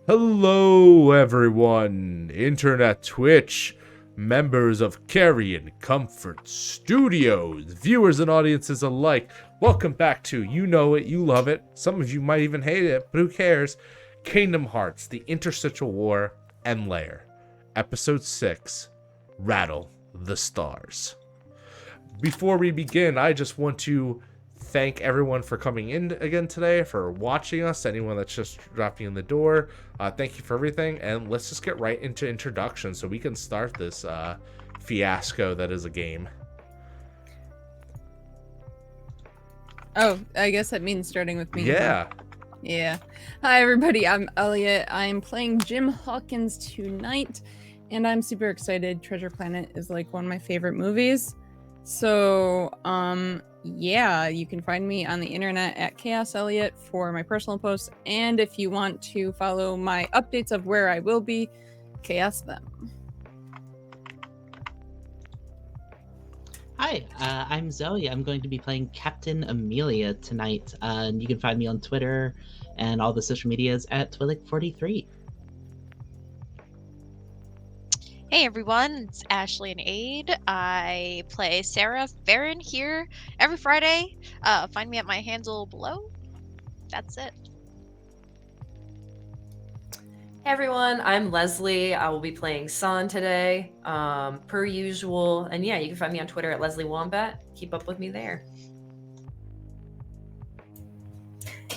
Hello, everyone. Internet Twitch, members of Carrion Comfort Studios, viewers and audiences alike. Welcome back to You Know It, You Love It. Some of you might even hate it, but who cares? Kingdom Hearts, the Interstitial War and Lair. Episode 6, Rattle the Stars. Before we begin, I just want to thank everyone for coming in again today, for watching us, anyone that's just dropping in the door. Thank you for everything, and let's just get right into introductions so we can start this fiasco that is a game. Oh, I guess that means starting with me. Yeah. Yeah. Hi, everybody. I'm Elliot. I'm playing Jim Hawkins tonight, and I'm super excited. Treasure Planet is like one of my favorite movies. So, yeah, you can find me on the internet at Chaos Elliot for my personal posts, and if you want to follow my updates of where I will be, Chaos them. Hi, I'm Zoe. I'm going to be playing Captain Amelia tonight. And you can find me on Twitter and all the social medias at Twillick43. Hey everyone, it's Ashley and Aid. I play Sarah Farron here every Friday. Find me at my handle below. That's it. Hey everyone, I'm Leslie. I will be playing San today, per usual. And yeah, you can find me on Twitter at Leslie Wombat. Keep up with me there.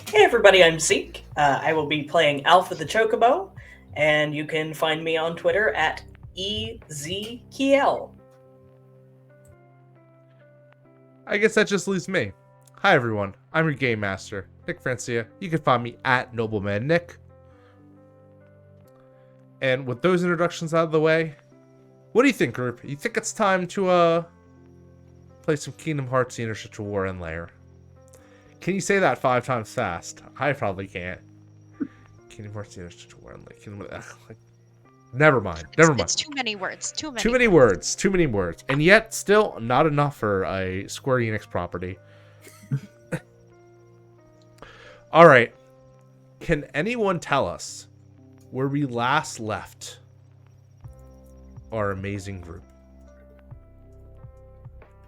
Hey everybody, I'm Zeke. I will be playing Alpha the Chocobo, and you can find me on Twitter at EZKL. I guess that just leaves me. Hi everyone, I'm your game master, Nick Francia. You can find me at Nobleman Nick. And with those introductions out of the way, what do you think, group? You think it's time to play some Kingdom Hearts Interstitial War and Lair? Can you say that 5 times fast? I probably can't. Kingdom Hearts Interstitial War and Lair. Never mind. It's too many words. Too many words. And yet, still not enough for a Square Enix property. All right. Can anyone tell us where we last left our amazing group?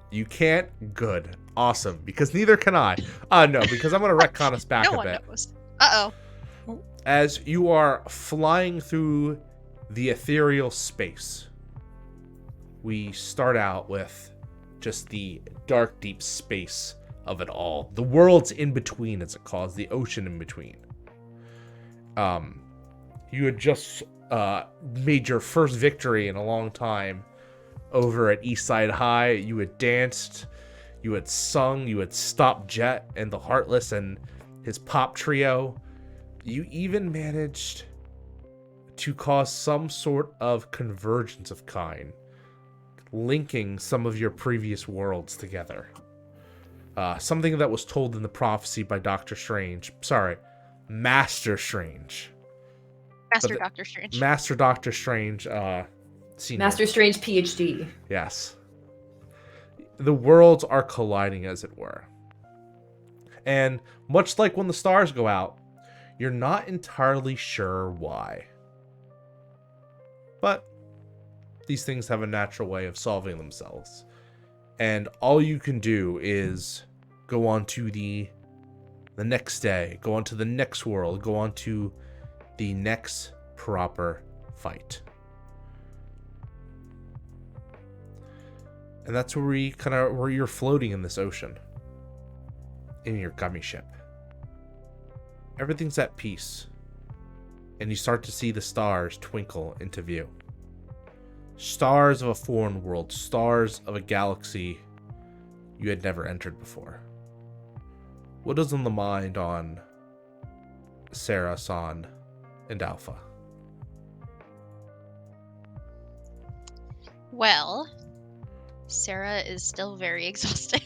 You can't? Good. Awesome. Because neither can I. No, because I'm going to retcon us back a bit. Knows. Uh-oh. As you are flying through the ethereal space, we start out with just the dark, deep space of it all. The world's in between, as it calls, the ocean in between. You had just made your first victory in a long time over at Eastside High. You had danced, you had sung, you had stopped Jet and the Heartless and his pop trio. You even managed to cause some sort of convergence of kind, linking some of your previous worlds together. Something that was told in the prophecy by Master Strange. Master Doctor Strange. Master Doctor Strange, senior. Master Strange PhD. Yes. The worlds are colliding, as it were. And much like when the stars go out, you're not entirely sure why. But these things have a natural way of solving themselves. And all you can do is go on to the next day, go on to the next world, go on to the next proper fight. And that's where where you're floating in this ocean, in your gummy ship. Everything's at peace, and you start to see the stars twinkle into view. Stars of a foreign world, stars of a galaxy you had never entered before. What is on the mind on Sarah, San, and Alpha? Well, Sarah is still very exhausted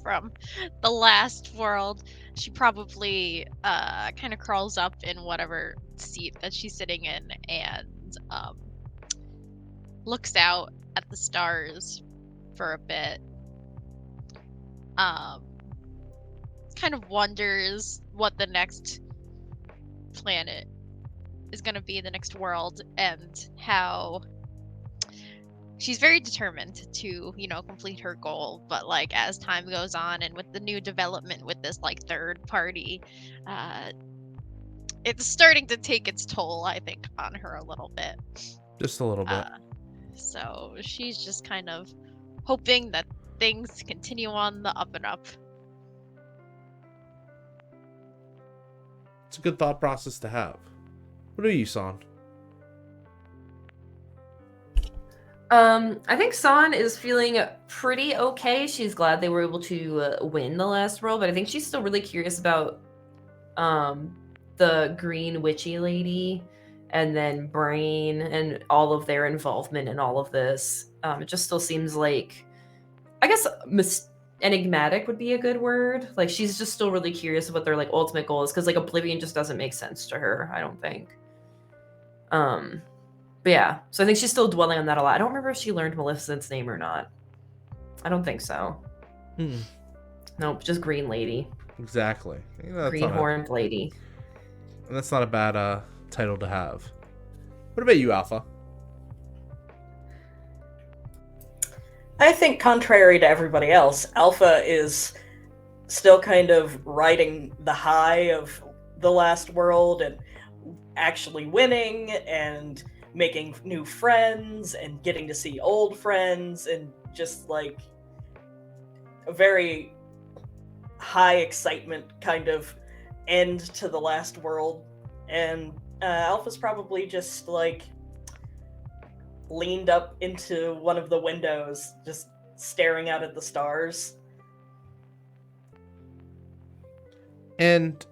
from the last world. She probably kind of crawls up in whatever seat that she's sitting in and looks out at the stars for a bit. Kind of wonders what the next planet is going to be the next world, and how she's very determined to, complete her goal. But like as time goes on, and with the new development with this like third party, it's starting to take its toll, I think, on her a little bit. Just a little bit. So she's just kind of hoping that things continue on the up and up. It's a good thought process to have. What are you, San? I think San is feeling pretty okay. She's glad they were able to win the last world, but I think she's still really curious about the green witchy lady and then Brain and all of their involvement in all of this. It just still seems like, I guess, enigmatic would be a good word. Like, she's just still really curious what their like ultimate goal is, because like Oblivion just doesn't make sense to her, I don't think. But yeah, so I think she's still dwelling on that a lot. I don't remember if she learned Maleficent's name or not. I don't think so. Nope, just Green Lady. Exactly. Green horned lady. And that's not a bad title to have. What about you, Alpha? I think, contrary to everybody else, Alpha is still kind of riding the high of the last world and actually winning and making new friends and getting to see old friends, and just like a very high excitement kind of end to the last world. And Alpha's probably just like leaned up into one of the windows, just staring out at the stars. And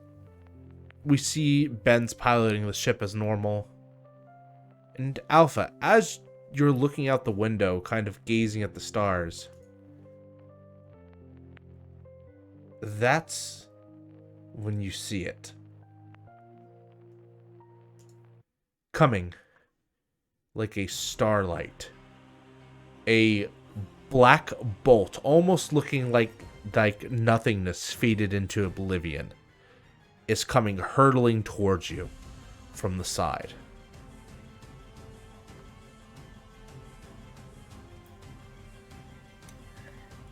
we see Ben's piloting the ship as normal. And Alpha, as you're looking out the window, kind of gazing at the stars, that's when you see it. Coming like a starlight. A black bolt, almost looking like nothingness faded into oblivion, is coming hurtling towards you from the side.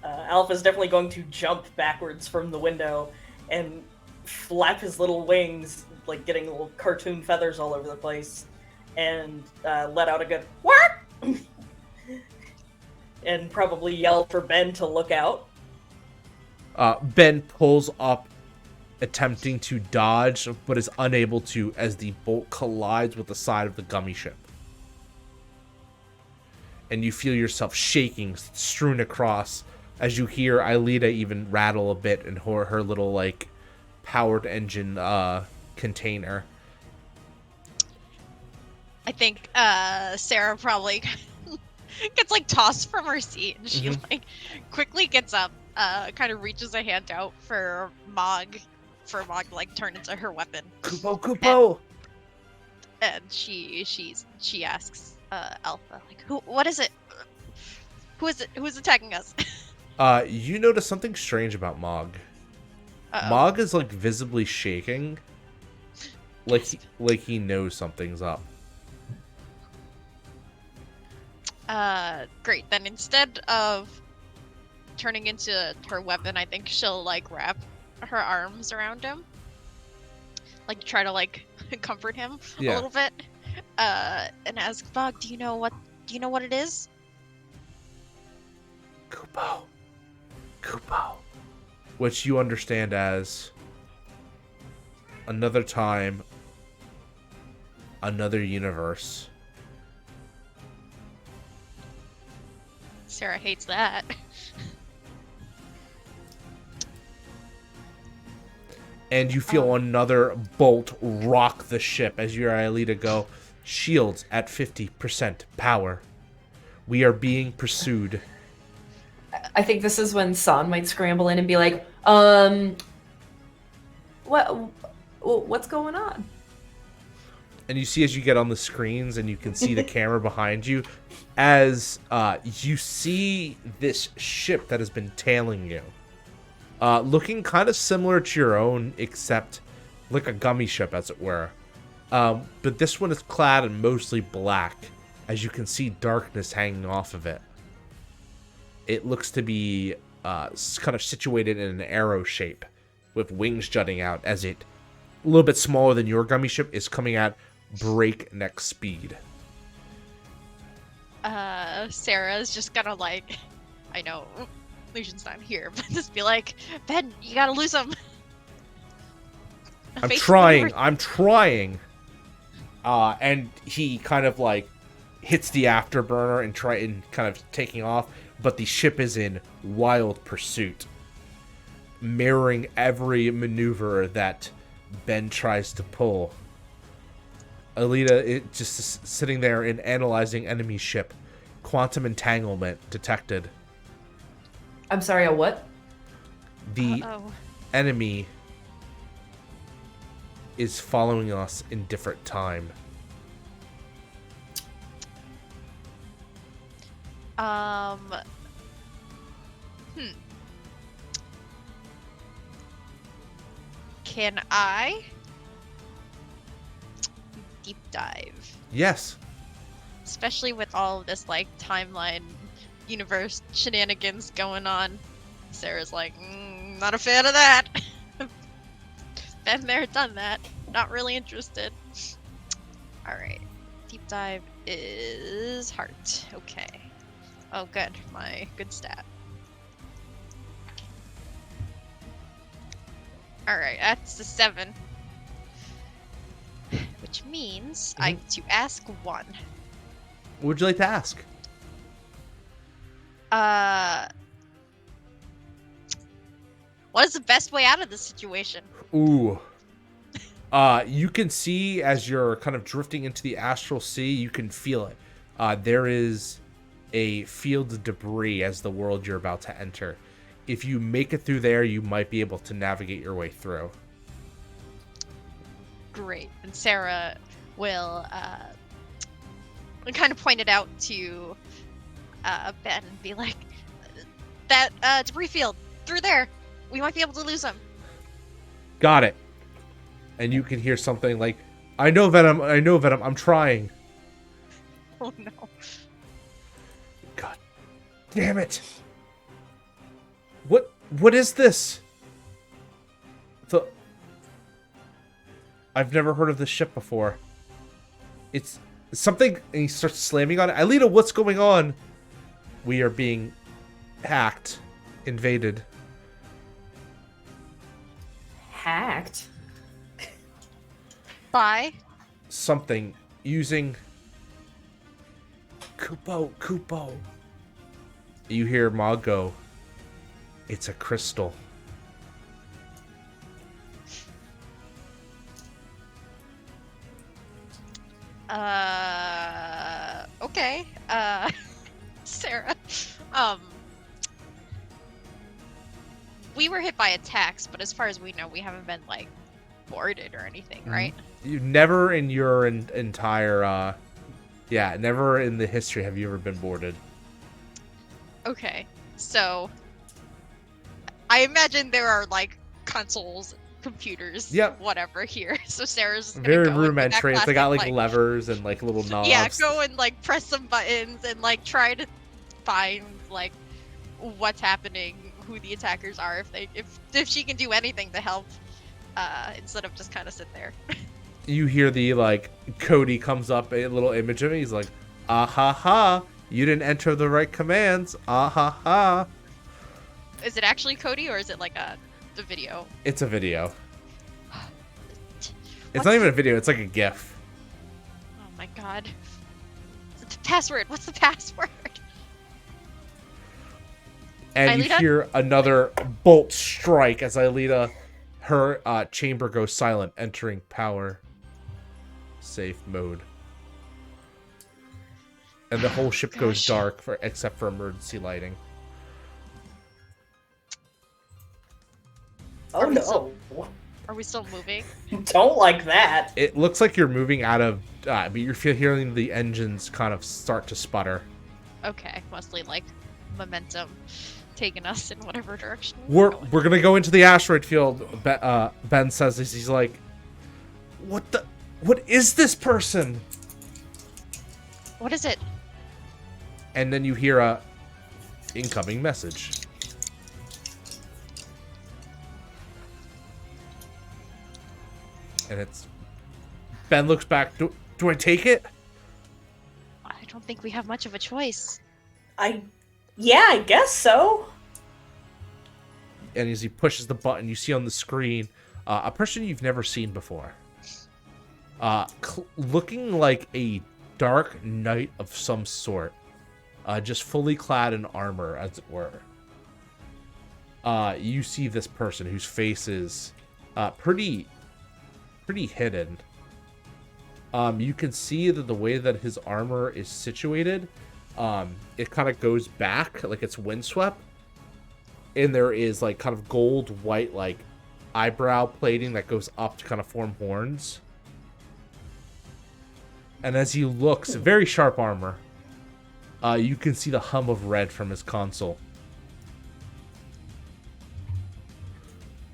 Alpha's definitely going to jump backwards from the window and flap his little wings, like getting little cartoon feathers all over the place, and let out a good "What?" and probably yell for Ben to look out. Ben pulls up, attempting to dodge, but is unable to as the bolt collides with the side of the gummy ship. And you feel yourself shaking, strewn across, as you hear Aelita even rattle a bit in her little, like, powered engine container. I think Sarah probably gets, like, tossed from her seat, and she, like, quickly gets up, kind of reaches a hand out for Mog, like, turn into her weapon. Kupo! And she asks Alpha, like, what is it? Who is it? Who's attacking us? You notice something strange about Mog. Uh-oh. Mog is, like, visibly shaking. Like he knows something's up. Great. Then instead of turning into her weapon, I think she'll, like, wrap her arms around him. Like, try to, like, comfort him a little bit. And ask Mog, do you know what it is? Kupo. Which you understand as another time, another universe. Sarah hates that. And you feel another bolt rock the ship as you are Aelita go, shields at 50% power. We are being pursued. I think this is when San might scramble in and be like, what's going on? And you see as you get on the screens and you can see the camera behind you, as you see this ship that has been tailing you. Looking kind of similar to your own, except like a gummy ship, as it were. But this one is clad in mostly black, as you can see darkness hanging off of it. It looks to be kind of situated in an arrow shape, with wings jutting out, as it, a little bit smaller than your gummy ship, is coming at breakneck speed. Sarah's just gonna like, I know, Lucian's not here, but just be like, Ben, you gotta lose him. I'm trying. And he kind of like hits the afterburner and kind of taking off, but the ship is in wild pursuit, mirroring every maneuver that Ben tries to pull. Alita just sitting there and analyzing enemy ship. Quantum entanglement detected. I'm sorry, a what? The enemy is following us in different time. Can I deep dive? Yes. Especially with all of this like timeline universe shenanigans going on. Sarah's like, not a fan of that. Been there, done that. Not really interested. Alright. Deep dive is heart. Okay. Oh good. My good stat. Alright, that's the 7. Which means I get to ask 1. What would you like to ask? What is the best way out of this situation? Ooh. You can see as you're kind of drifting into the astral sea, you can feel it. There is a field of debris as the world you're about to enter. If you make it through there, you might be able to navigate your way through. Great. And Sarah will kind of point it out to Ben and be like, that debris field, through there. We might be able to lose him. Got it. And you can hear something like, I know Venom, I'm trying. Oh no. God damn it. What is this? I've never heard of this ship before. It's something, and he starts slamming on it. Alita, what's going on? We are being hacked, invaded. Hacked? By? Something using Kupo. You hear Ma go, it's a crystal. Okay. Sarah. We were hit by attacks, but as far as we know, we haven't been, like, boarded or anything, right? You never in your entire, never in the history have you ever been boarded. Okay. So, I imagine there are, like, consoles, computers, whatever here. So Sarah's just gonna very go rudimentary. They got like levers and like little knobs. Yeah, go and like press some buttons and like try to find like what's happening, who the attackers are, if she can do anything to help, instead of just kind of sit there. You hear the like Cody comes up, a little image of me. He's like, ah ha ha, you didn't enter the right commands. Ah ha ha. Is it actually Cody or is it like the video? It's a video. It's not even a video, it's like a GIF. Oh my god. The password, what's the password? And Alita? you hear another bolt strike as Alita, her chamber goes silent, entering power safe mode. And the whole ship goes dark except for emergency lighting. Oh no. Are we still moving? Don't like that. It looks like you're moving out of, but you're hearing the engines kind of start to sputter. Okay, mostly like momentum taking us in whatever direction We're gonna go into the asteroid field. Ben says this. He's like, "What the? What is this person? What is it? And then you hear a incoming message. And it's... Ben looks back. Do I take it? I don't think we have much of a choice. Yeah, I guess so. And as he pushes the button, you see on the screen a person you've never seen before. Looking like a dark knight of some sort. Just fully clad in armor, as it were. You see this person whose face is pretty hidden. You can see that the way that his armor is situated, it kind of goes back, like it's windswept. And there is like kind of gold, white, like eyebrow plating that goes up to kind of form horns. And as he looks, very sharp armor, you can see the hum of red from his console.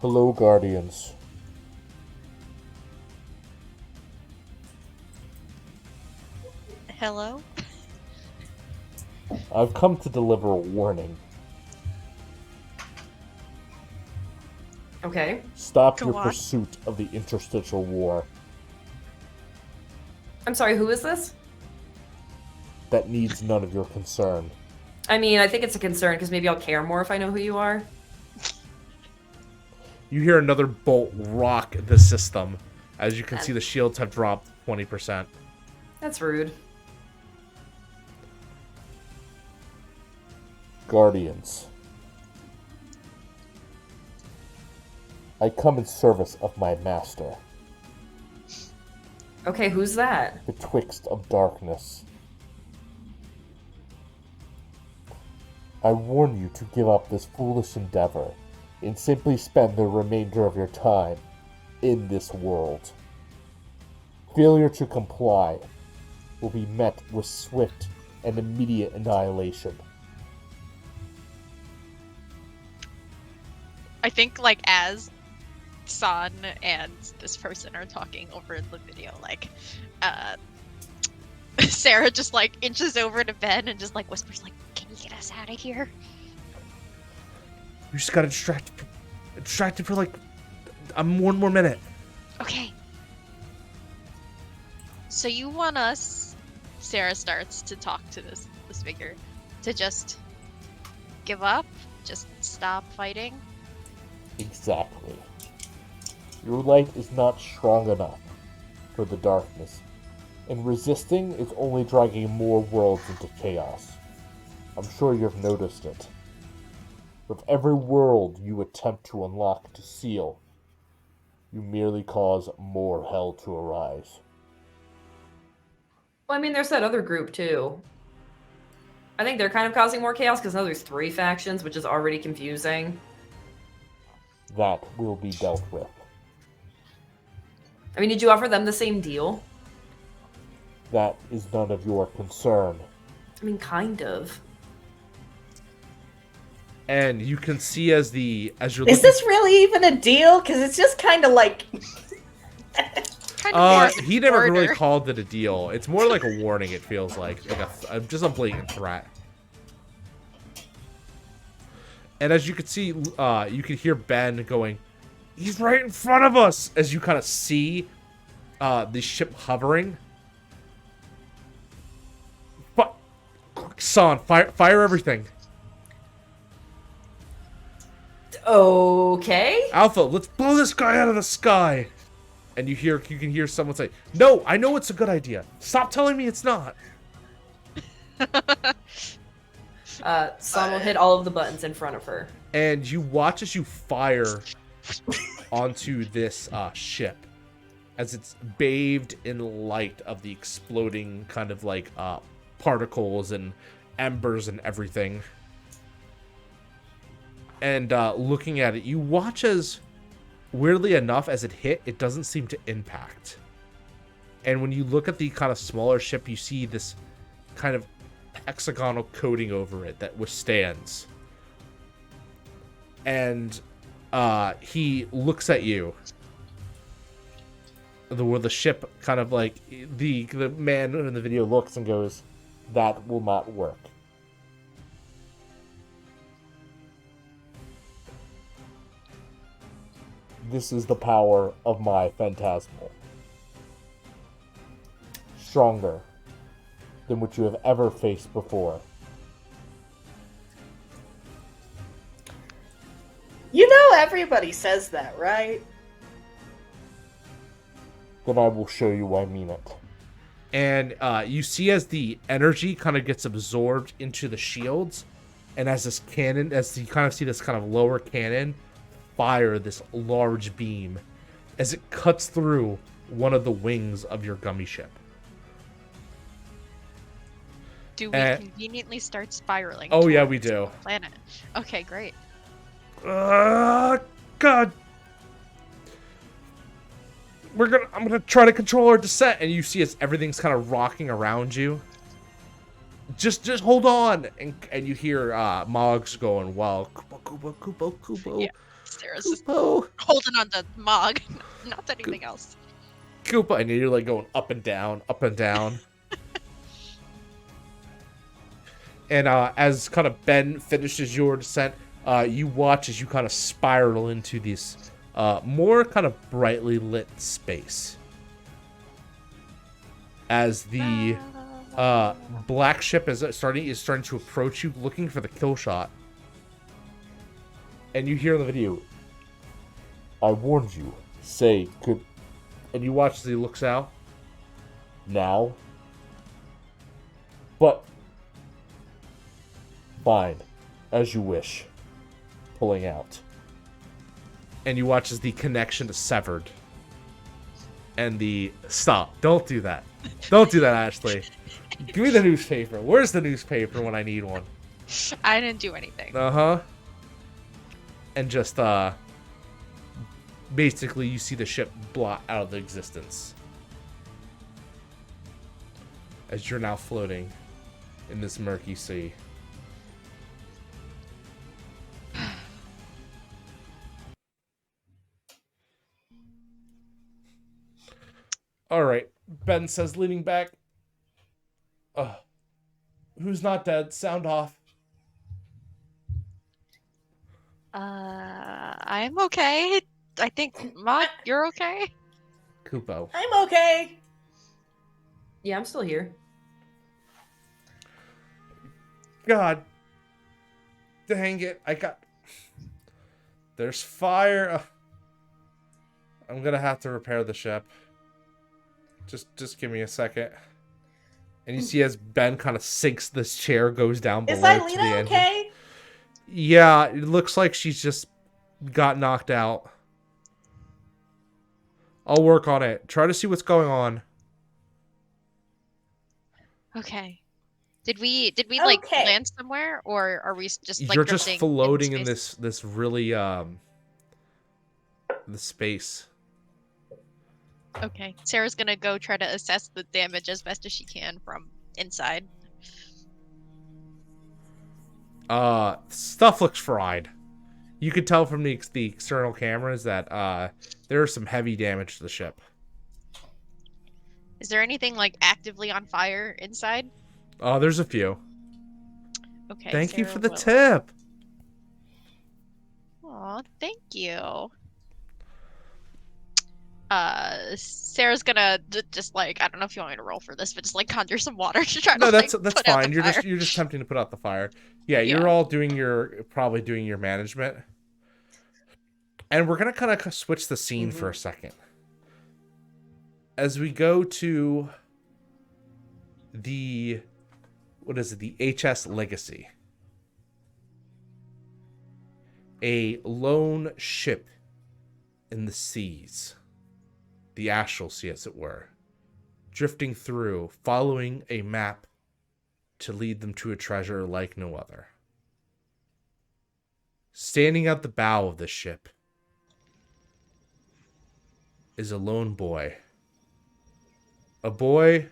Hello, Guardians. Hello? I've come to deliver a warning. Okay. Stop Go your on. pursuit of the Interstitial War. I'm sorry, who is this? That needs none of your concern. I mean, I think it's a concern because maybe I'll care more if I know who you are. You hear another bolt rock the system. As you can see, the shields have dropped 20%. That's rude. Guardians. I come in service of my master, Okay, who's that? betwixt of darkness. I warn you to give up this foolish endeavor and simply spend the remainder of your time in this world. Failure to comply will be met with swift and immediate annihilation. I think, like, as San and this person are talking over the video, like, Sarah just, like, inches over to Ben and just, like, whispers, like, can you get us out of here? You just gotta distract for like one more minute. Okay. So you want us, Sarah starts to talk to this figure, to just give up? Just stop fighting? Exactly. Your light is not strong enough for the darkness, and resisting is only dragging more worlds into chaos. I'm sure you've noticed it. With every world you attempt to unlock to seal, you merely cause more hell to arise. Well, I mean, there's that other group, too. I think they're kind of causing more chaos because now there's 3 factions, which is already confusing. That will be dealt with. I mean, did you offer them the same deal? That is none of your concern. I mean, kind of. And you can see as you're Is looking, this really even a deal? Because it's just kind of like... Kind of more of an he never really order. called it a deal. It's more like a warning. It feels like just a blatant threat. And as you can see, you can hear Ben going, "He's right in front of us!" As you kind of see the ship hovering. But San, fire everything. Okay. Alpha, let's blow this guy out of the sky. And you can hear someone say, "No, I know it's a good idea. Stop telling me it's not." Son will hit all of the buttons in front of her. And you watch as you fire onto this ship as it's bathed in light of the exploding kind of like particles and embers and everything. And looking at it, you watch as, weirdly enough, as it hit, it doesn't seem to impact. And when you look at the kind of smaller ship, you see this kind of hexagonal coating over it that withstands. And he looks at you. where the ship kind of like the man in the video looks and goes, "That will not work." This is the power of my phantasmal. Stronger than what you have ever faced before. You know everybody says that, right? Then I will show you I mean it. And you see as the energy kind of gets absorbed into the shields, and as this cannon, as you kind of see this kind of lower cannon fire this large beam as it cuts through one of the wings of your gummy ship. Do we conveniently start spiraling? Oh yeah, we towards do. the planet. Okay, great. God. I'm gonna try to control our descent, and you see as everything's kind of rocking around you. Just hold on, and you hear Moggs going, "Wow, Kupo." Yeah, Sarah's holding on to Mog, not anything else. Koopa, and you're like going up and down, up and down. And as kind of Ben finishes your descent, you watch as you kind of spiral into this more kind of brightly lit space. As the black ship is starting to approach you, looking for the kill shot. And you hear in the video, I warned you. Say, could... And you watch as he looks out. Now? But... Fine. As you wish. Pulling out. And you watch as the connection is severed. And the... Stop. Don't do that. Don't do that, Ashley. Give me the newspaper. Where's the newspaper when I need one? I didn't do anything. Uh-huh. And just, basically you see the ship blot out of existence. As you're now floating in this murky sea. Alright, Ben says, leaning back. Who's not dead? Sound off. I'm okay. I think, Mog, you're okay? Kupo. I'm okay. Yeah, I'm still here. God. Dang it. There's fire. I'm gonna have to repair the ship. Just give me a second. And you see as Ben kind of sinks this chair, goes down below Is to the Eileen engine. okay? Yeah, it looks like she's just got knocked out. I'll work on it. Try to see what's going on. Okay. Did we like Okay. land somewhere, or are we just like You're just drifting floating in space? this really the space. Okay. Sarah's gonna go try to assess the damage as best as she can from inside. Stuff looks fried. You could tell from the external cameras that there is some heavy damage to the ship. Is there anything like actively on fire inside? There's a few. Okay. Thank you Sarah for the will- tip. Aw, thank you. Sarah's gonna just like, I don't know if you want me to roll for this, but just like conjure some water to try to No, that's like, that's put out fine. the You're fire. just attempting to put out the fire. Yeah, you're Yeah. all probably doing your management. And we're gonna kind of switch the scene for a second. As we go to the the HS Legacy. A lone ship in the seas. The astral sea, as it were. Drifting through, following a map to lead them to a treasure like no other. Standing at the bow of the ship is a lone boy. A boy?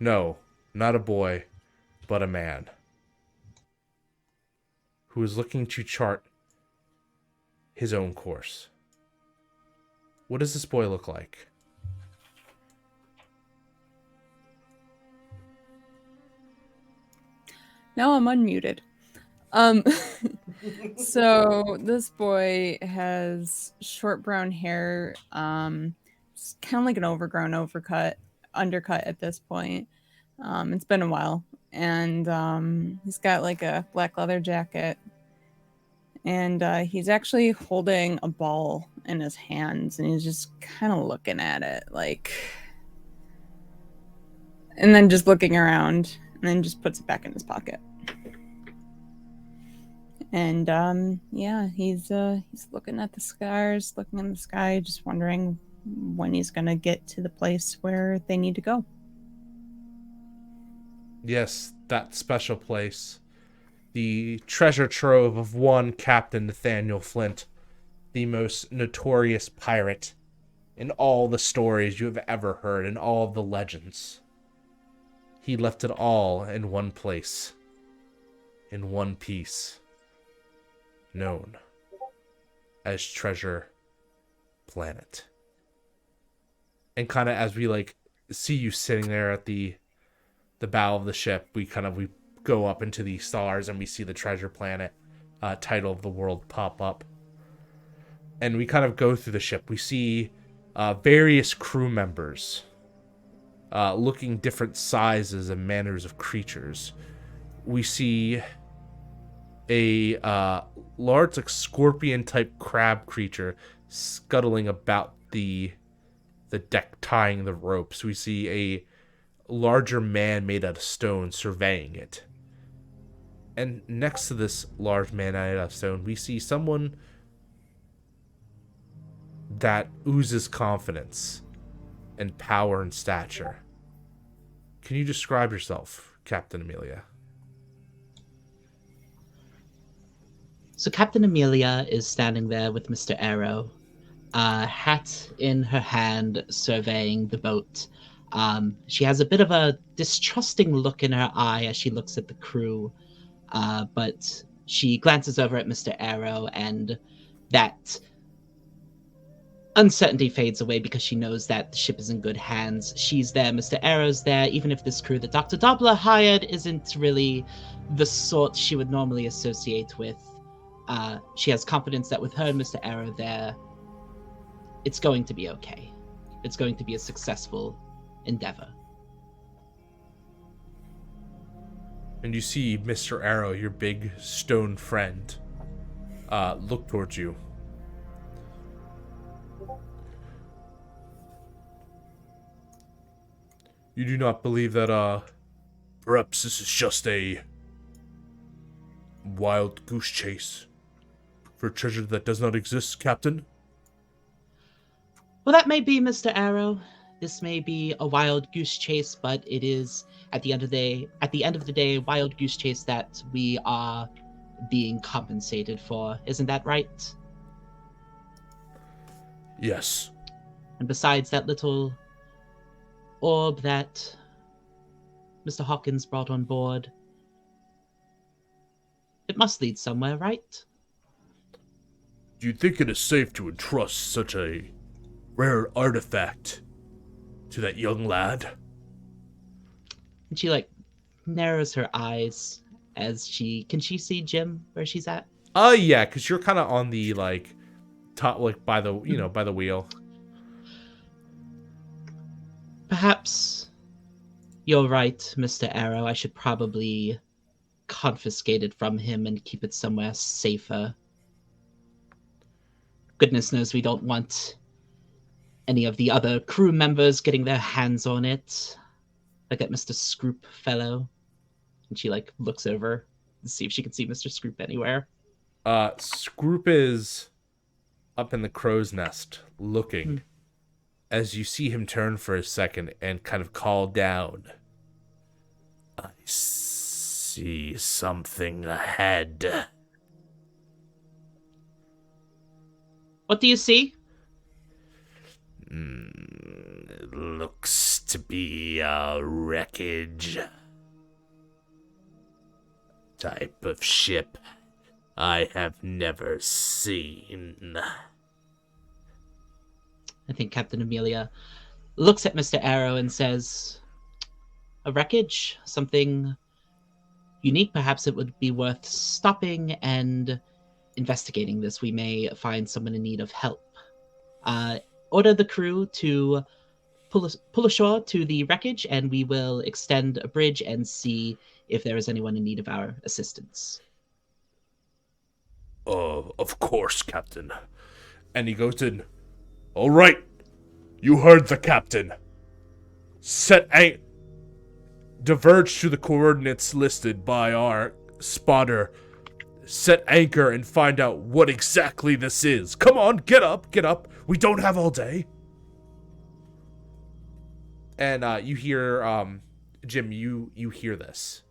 No, not a boy, but a man. Who is looking to chart his own course. What does this boy look like? Now I'm unmuted. Um, so this boy has short brown hair, it's kind of like an overgrown undercut at this point. It's been a while, and he's got like a black leather jacket, and he's actually holding a ball in his hands, and he's just kind of looking at it, like, and then just looking around, and then just puts it back in his pocket. And yeah, he's looking at the stars, looking in the sky, just wondering when he's gonna get to the place where they need to go. Yes, that special place. The treasure trove of one Captain Nathaniel Flint, the most notorious pirate in all the stories you have ever heard, in all of the legends. He left it all in one place, in one piece, known as Treasure Planet. And kind of as we like see you sitting there at the bow of the ship, we go up into the stars and we see the Treasure Planet title of the world pop up. And we kind of go through the ship. We see various crew members looking different sizes and manners of creatures. We see a large, like, scorpion-type crab creature scuttling about the deck, tying the ropes. We see a larger man made out of stone surveying it. And next to this large man made out of stone, we see someone that oozes confidence and power and stature. Can you describe yourself, Captain Amelia? So Captain Amelia is standing there with Mr. Arrow, hat in her hand, surveying the boat. She has a bit of a distrusting look in her eye as she looks at the crew, but she glances over at Mr. Arrow, and that uncertainty fades away because she knows that the ship is in good hands. She's there, Mr. Arrow's there, even if this crew that Dr. Doppler hired isn't really the sort she would normally associate with. She has confidence that with her and Mr. Arrow there, it's going to be okay. It's going to be a successful endeavor. And you see Mr. Arrow, your big stone friend, look towards you. You do not believe that, perhaps this is just a wild goose chase for treasure that does not exist, Captain? Well, that may be, Mr. Arrow. This may be a wild goose chase, but it is, at the end of the day, a wild goose chase that we are being compensated for. Isn't that right? Yes. And besides that little orb that Mr. Hawkins brought on board, it must lead somewhere, right? Do you think it is safe to entrust such a rare artifact to that young lad? And she, narrows her eyes as can she see Jim where she's at? Yeah, because you're kind of on the, top, by the, by the wheel. Perhaps you're right, Mr. Arrow. I should probably confiscate it from him and keep it somewhere safer. Goodness knows we don't want any of the other crew members getting their hands on it. Like that Mr. Scroop fellow. And she, looks over to see if she can see Mr. Scroop anywhere. Scroop is up in the crow's nest, looking, as you see him turn for a second and kind of call down. I see something ahead. What do you see? It looks to be a wreckage type of ship I have never seen. I think Captain Amelia looks at Mr. Arrow and says, a wreckage? Something unique, perhaps it would be worth stopping and investigating this. We may find someone in need of help. Order the crew to pull ashore to the wreckage, and we will extend a bridge and see if there is anyone in need of our assistance. Of course, Captain. And he goes in. All right. You heard the captain. Diverge to the coordinates listed by our spotter. Set anchor and find out what exactly this is. Come on, get up. We don't have all day. And you hear, Jim, you hear this.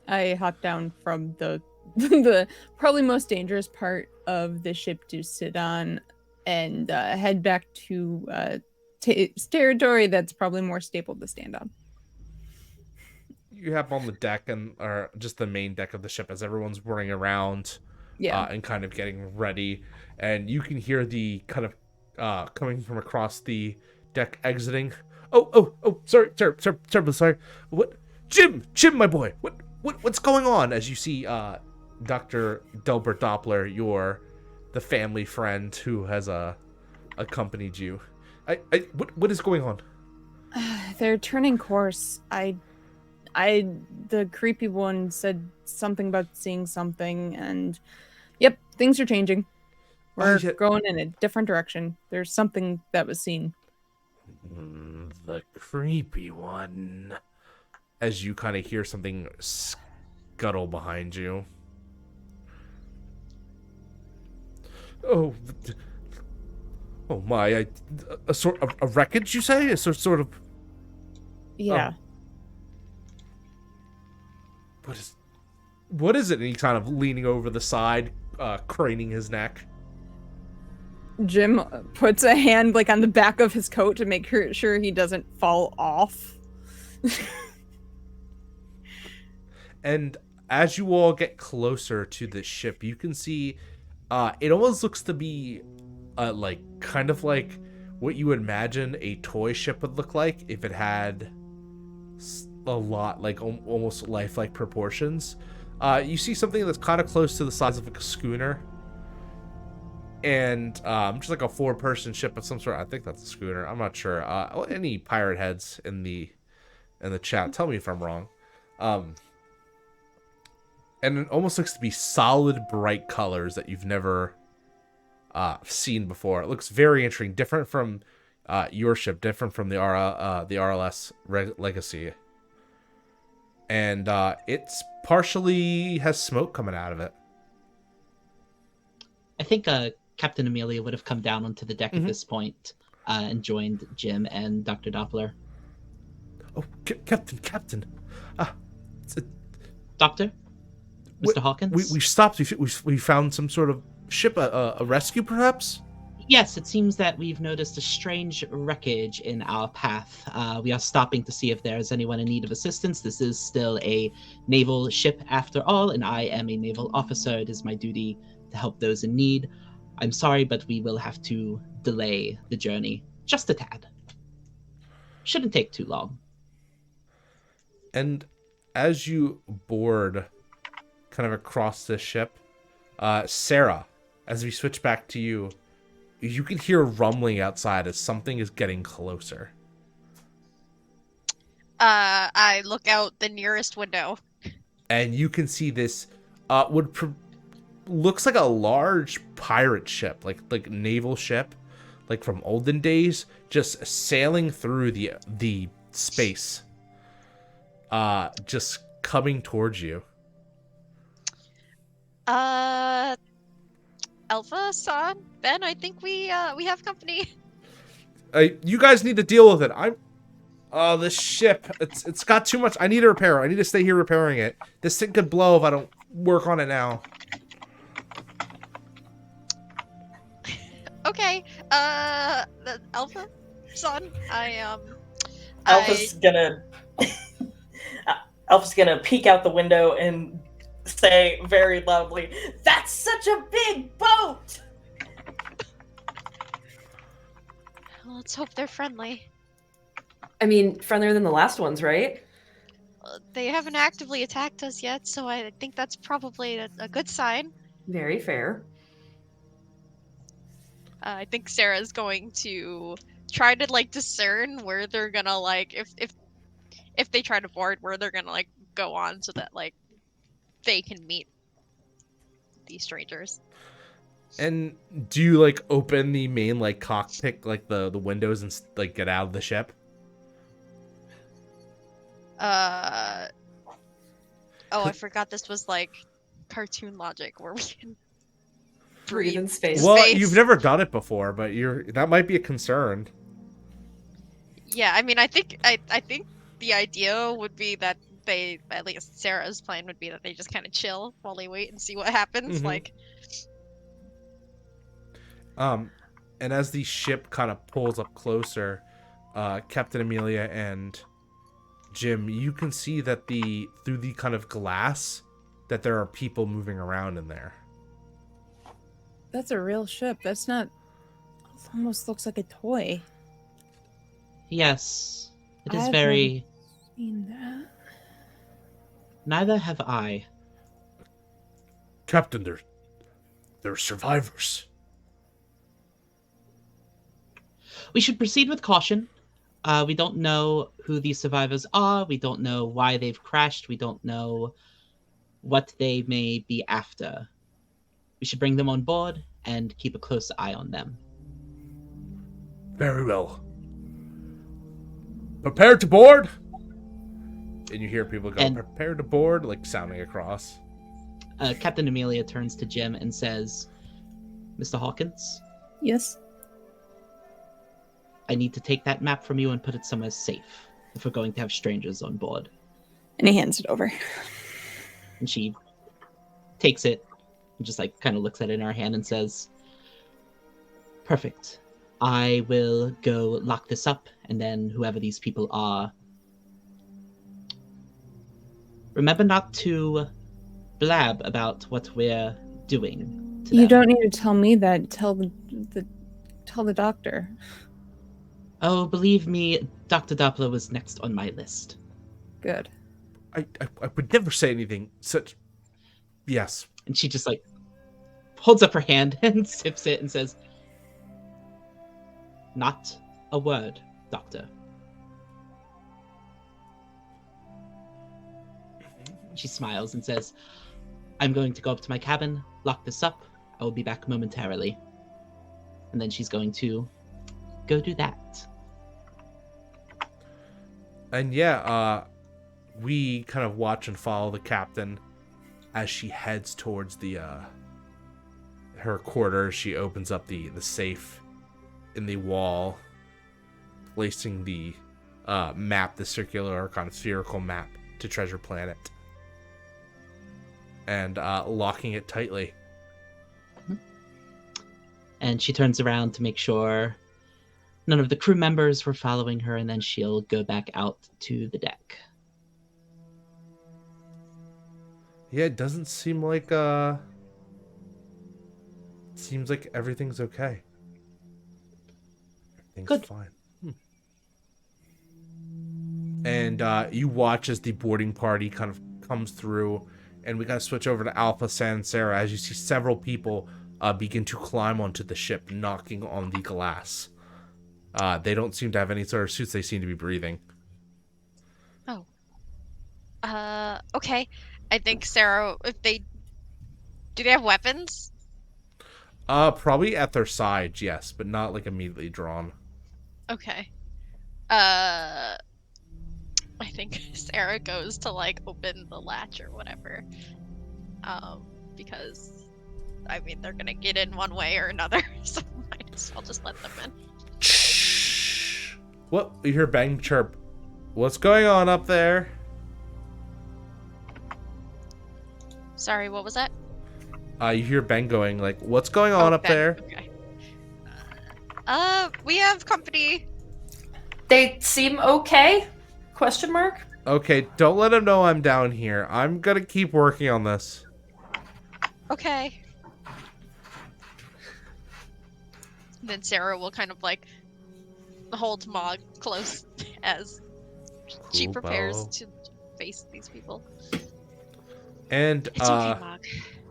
I hop down from the the probably most dangerous part of the ship to sit on and head back to territory that's probably more stable to stand on. You have on the deck or just the main deck of the ship as everyone's running around and kind of getting ready. And you can hear the kind of coming from across the deck exiting. Sorry. What? Jim, my boy. What's going on? As you see Dr. Delbert Doppler, the family friend who has accompanied you. What is going on? They're turning course. The creepy one said something about seeing something, and yep, things are changing. We're going in a different direction. There's something that was seen. The creepy one. As you kind of hear something scuttle behind you. Oh my! A wreckage, you say? A sort of. Yeah. What is it? And he's kind of leaning over the side, craning his neck. Jim puts a hand on the back of his coat to make sure he doesn't fall off. And as you all get closer to the ship, you can see it almost looks to be kind of like what you would imagine a toy ship would look like if it had a lot almost lifelike proportions. You see something that's kind of close to the size of a schooner. And just like a 4-person ship of some sort. I think that's a schooner. I'm not sure. Any pirate heads in the chat, tell me if I'm wrong. And it almost looks to be solid, bright colors that you've never seen before. It looks very interesting, different from your ship, different from the RLS Legacy. And it's partially has smoke coming out of it. I think Captain Amelia would have come down onto the deck at this point and joined Jim and Dr. Doppler. Oh, Captain. Doctor? Mr. Hawkins? We stopped. We found some sort of ship, a rescue, perhaps? Yes, it seems that we've noticed a strange wreckage in our path. We are stopping to see if there is anyone in need of assistance. This is still a naval ship after all, and I am a naval officer. It is my duty to help those in need. I'm sorry, but we will have to delay the journey just a tad. Shouldn't take too long. And as you board kind of across this ship, Sarah, as we switch back to you, you can hear rumbling outside as something is getting closer. I look out the nearest window. And you can see this looks like a large pirate ship, like naval ship, like from olden days, just sailing through the space, just coming towards you. Alpha, Son, Ben, I think we have company. You guys need to deal with it. This ship, it's got too much. I need a repair. I need to stay here repairing it. This thing could blow if I don't work on it now. Okay. Alpha, Son, Alpha's gonna peek out the window and say very loudly, "That's such a big boat!" Let's hope they're friendly. I mean, friendlier than the last ones, right? They haven't actively attacked us yet, so I think that's probably a good sign. Very fair. I think Sarah's going to try to like discern where they're gonna like if they try to board, where they're gonna like go on so that like they can meet these strangers. And do you like open the main like cockpit, like the windows, and like get out of the ship? Oh, I forgot this was like cartoon logic where we can Breathe in space. Well, Space. you've never done it before, but that might be a concern. Yeah, I mean, I think the idea would be that they, at least Sarah's plan would be that they just kind of chill while they wait and see what happens. Mhm. Like, And as the ship kind of pulls up closer, Captain Amelia and Jim, you can see that through the kind of glass that there are people moving around in there. That's a real ship. That's not. It almost looks like a toy. Yes, it is I've very. Seen that. Neither have I. Captain, they're survivors. We should proceed with caution. We don't know who these survivors are. We don't know why they've crashed. We don't know what they may be after. We should bring them on board and keep a close eye on them. Very well. Prepare to board. And you hear people go, prepare to board, like sounding across. Captain Amelia turns to Jim and says, Mr. Hawkins? Yes. I need to take that map from you and put it somewhere safe if we're going to have strangers on board. And he hands it over. And she takes it and just like kind of looks at it in her hand and says, perfect. I will go lock this up, and then whoever these people are, remember not to blab about what we're doing to You them. don't need to tell me that. Tell the doctor. Oh, believe me, Dr. Doppler was next on my list. Good. I would never say anything such. Yes. And she just like holds up her hand and sips it and says, not a word, Doctor. She smiles and says, I'm going to go up to my cabin, lock this up. I will be back momentarily. And then she's going to go do that. And yeah, we kind of watch and follow the captain as she heads towards her quarters. She opens up the safe in the wall, placing the map, the circular or kind of spherical map to Treasure Planet, and locking it tightly. And she turns around to make sure none of the crew members were following her, and then she'll go back out to the deck. Yeah, it doesn't seem like seems like everything's okay. Everything's Good. fine. And you watch as the boarding party kind of comes through, and we gotta switch over to Alpha San Sarah as you see several people begin to climb onto the ship, knocking on the glass. They don't seem to have any sort of suits. They seem to be breathing. oh, okay. I think Sarah, do they have weapons? Probably at their sides, yes, but not like immediately drawn. Okay. I think Sarah goes to like open the latch or whatever. Because I mean they're gonna get in one way or another, so might as well just let them in. What? You hear Bang chirp. What's going on up there? Sorry, what was that? You hear Ben going like, "What's going on up Ben. there?" Okay. We have company. They seem okay? Question mark? Okay, don't let him know I'm down here. I'm gonna keep working on this. Okay. Then Sarah will kind of like hold Mog close as she Cool, prepares Bo. to face these people. And It's okay, Mog.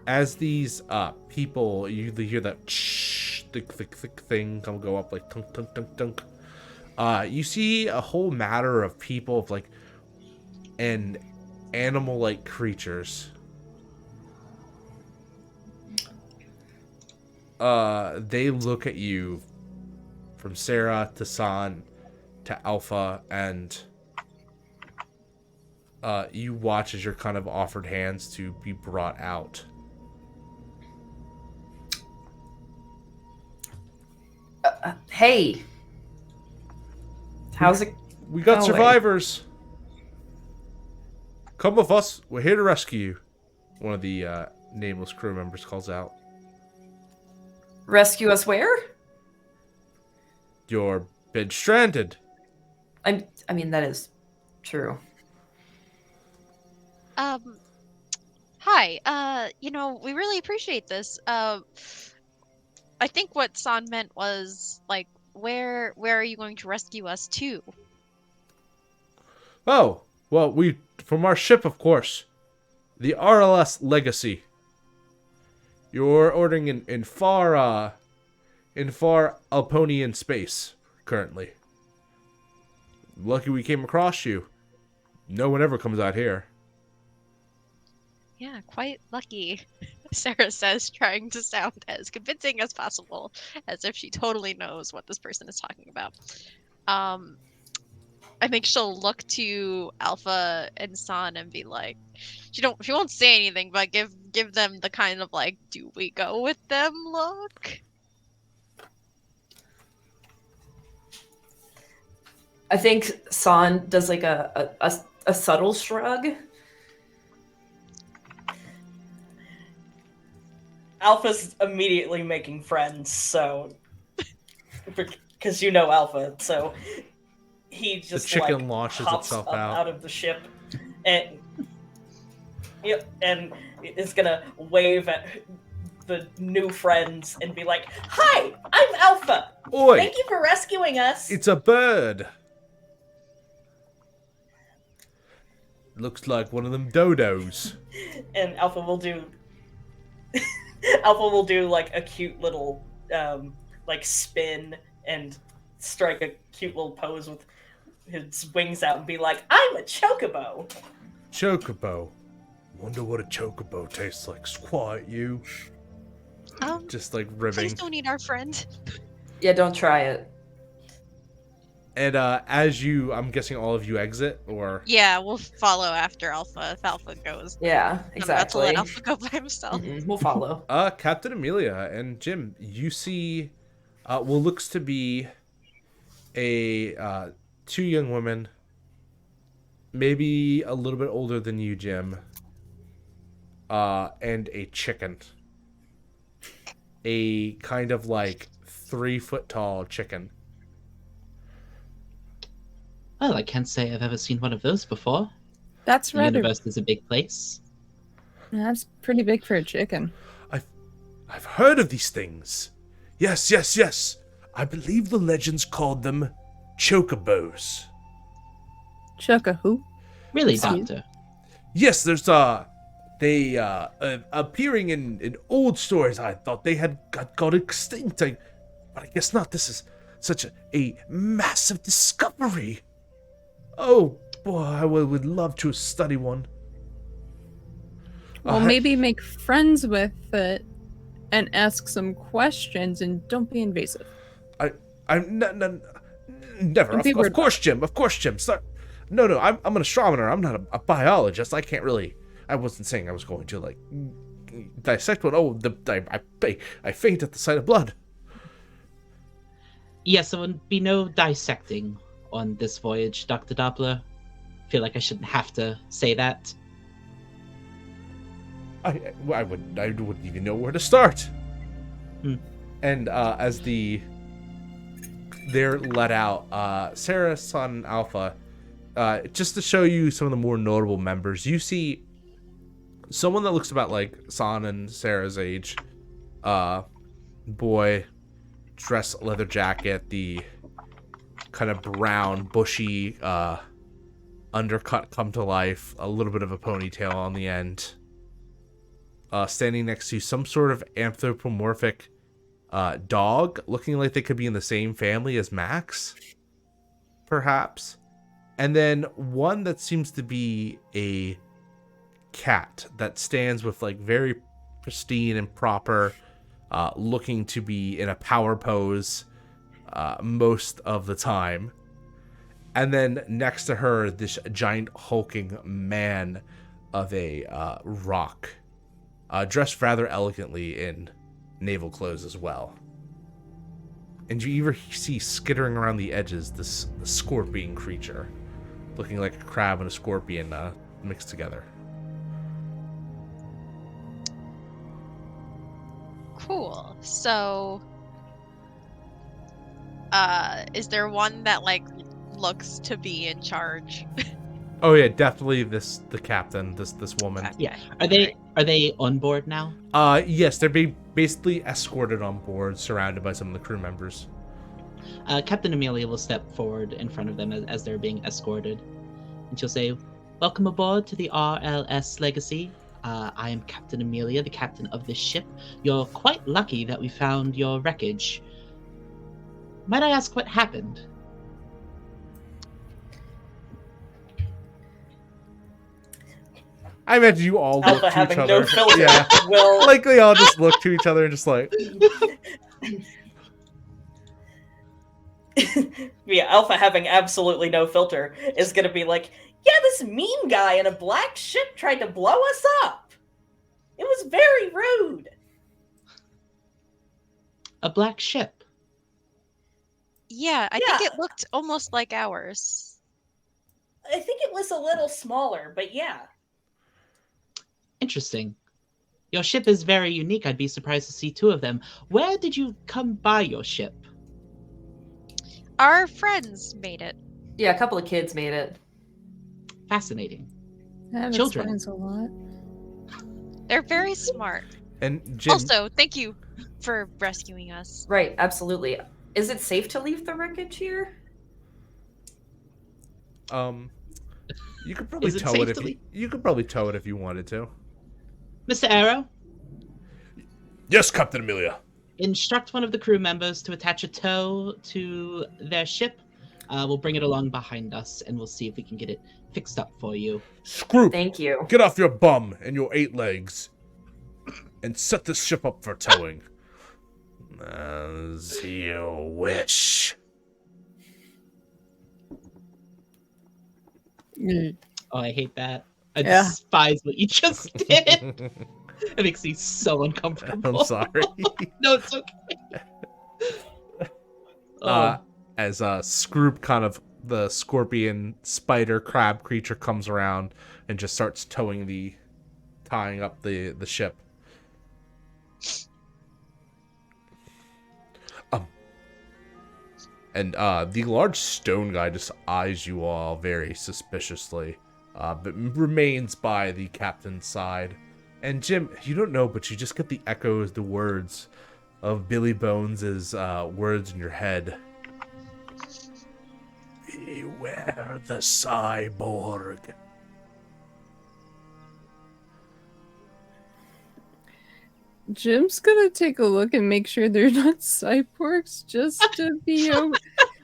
as these people, you hear that thick thing go up like tunk tunk tunk tunk. You see a whole matter of people of like and animal-like creatures. They look at you from Sarah to San to Alpha, and you watch as you're kind of offered hands to be brought out. Hey, how's it? We got going? survivors. Come with us. We're here to rescue you. One of the nameless crew members calls out. Rescue us where? You're been stranded. I mean, that is true. Hi. We really appreciate this. I think what San meant was like, where are you going to rescue us to? Oh, well, we from our ship, of course. The RLS Legacy. You're ordering in far Alponian space currently. Lucky we came across you. No one ever comes out here. Yeah, quite lucky, Sarah says, trying to sound as convincing as possible, as if she totally knows what this person is talking about. I think she'll look to Alpha and San and be like, she won't say anything, but give them the kind of like, do we go with them look? I think San does like a subtle shrug. Alpha's immediately making friends, so because you know Alpha, so he just The chicken like launches hops itself up out. out of the ship, and and is gonna wave at the new friends and be like, "Hi, I'm Alpha. Oi! Thank you for rescuing us." It's a bird. Looks like one of them dodos. And Alpha will do Alpha will do like a cute little like spin and strike a cute little pose with his wings out and be like, "I'm a chocobo." Chocobo. Wonder what a chocobo tastes like. Squat you. Just like ribbing. Please don't eat our friend. Yeah, don't try it. And as you, I'm guessing all of you exit, or Yeah, we'll follow after Alpha if Alpha goes. Yeah, I'm about to exactly. let Alpha go by himself. We'll follow. Captain Amelia and Jim, you see what looks to be a two young women, maybe a little bit older than you, Jim, and a chicken. A kind of like 3 foot tall chicken. Well, I can't say I've ever seen one of those before. That's The rather. universe is a big place. That's pretty big for a chicken. I've heard of these things. Yes. I believe the legends called them chocobos. Chucka who? Really, Excuse- Doctor? Yes, there's they appearing in old stories. I thought they had got extinct, but I guess not. This is such a massive discovery. Oh boy, I would love to study one. Well, maybe make friends with it and ask some questions and don't be invasive. I'm never. Don't be Of weird. course, Jim. Of course, Jim. No. I'm an astronomer. I'm not a biologist. I can't really. I wasn't saying I was going to like dissect one. Oh, I faint at the sight of blood. Yes, there would be no dissecting on this voyage, Dr. Doppler. Feel like I shouldn't have to say that. I wouldn't even know where to start. And as they're let out, Sarah, Son, Alpha, just to show you some of the more notable members, you see someone that looks about like San and Sarah's age, boy, dress leather jacket, the kind of brown bushy undercut come to life, a little bit of a ponytail on the end. Standing next to some sort of anthropomorphic dog, looking like they could be in the same family as Max, perhaps. And then one that seems to be a cat that stands with like very pristine and proper, looking to be in a power pose most of the time. And then next to her, this giant hulking man of a rock, dressed rather elegantly in naval clothes as well. And you even see skittering around the edges this scorpion creature, looking like a crab and a scorpion mixed together. Cool. So, is there one that like looks to be in charge? Oh yeah, definitely the captain, this woman. Yeah. Are they on board now? Yes, they're being basically escorted on board, surrounded by some of the crew members. Captain Amelia will step forward in front of them as they're being escorted, and she'll say, "Welcome aboard to the RLS Legacy. I am Captain Amelia, the captain of this ship. You're quite lucky that we found your wreckage. Might I ask what happened?" I imagine you all look Alpha to each having other. no filter. Yeah, Will like they all just look to each other and just like. yeah, Alpha having absolutely no filter is gonna be like, yeah, this mean guy in a black ship tried to blow us up. It was very rude. A black ship. Yeah, I Yeah. think it looked almost like ours. I think it was a little smaller, but yeah. Interesting. Your ship is very unique. I'd be surprised to see two of them. Where did you come by your ship? Our friends made it. Yeah, a couple of kids made it. Fascinating. That Children. explains a lot. They're very smart. And Jim, Also, thank you for rescuing us. Right, absolutely. Is it safe to leave the wreckage here? you could probably Is it tow safe it if to you could probably tow it if you wanted to. Mr. Arrow, Yes, Captain Amelia. instruct one of the crew members to attach a tow to their ship. We'll bring it along behind us, and we'll see if we can get it fixed up for you. Scroop, Thank you. get off your bum and your 8 legs, and set this ship up for towing. As you wish. Oh, I hate that. I Yeah. despise what you just did. It makes me so uncomfortable. I'm sorry. No, it's okay. As Scroop, kind of the scorpion spider crab creature, comes around and just starts tying up the ship. And the large stone guy just eyes you all very suspiciously, but remains by the captain's side. And Jim, you don't know, but you just get the echoes, the words of Billy Bones' words in your head. Beware the cyborg. Jim's gonna take a look and make sure they're not cyborgs, just to be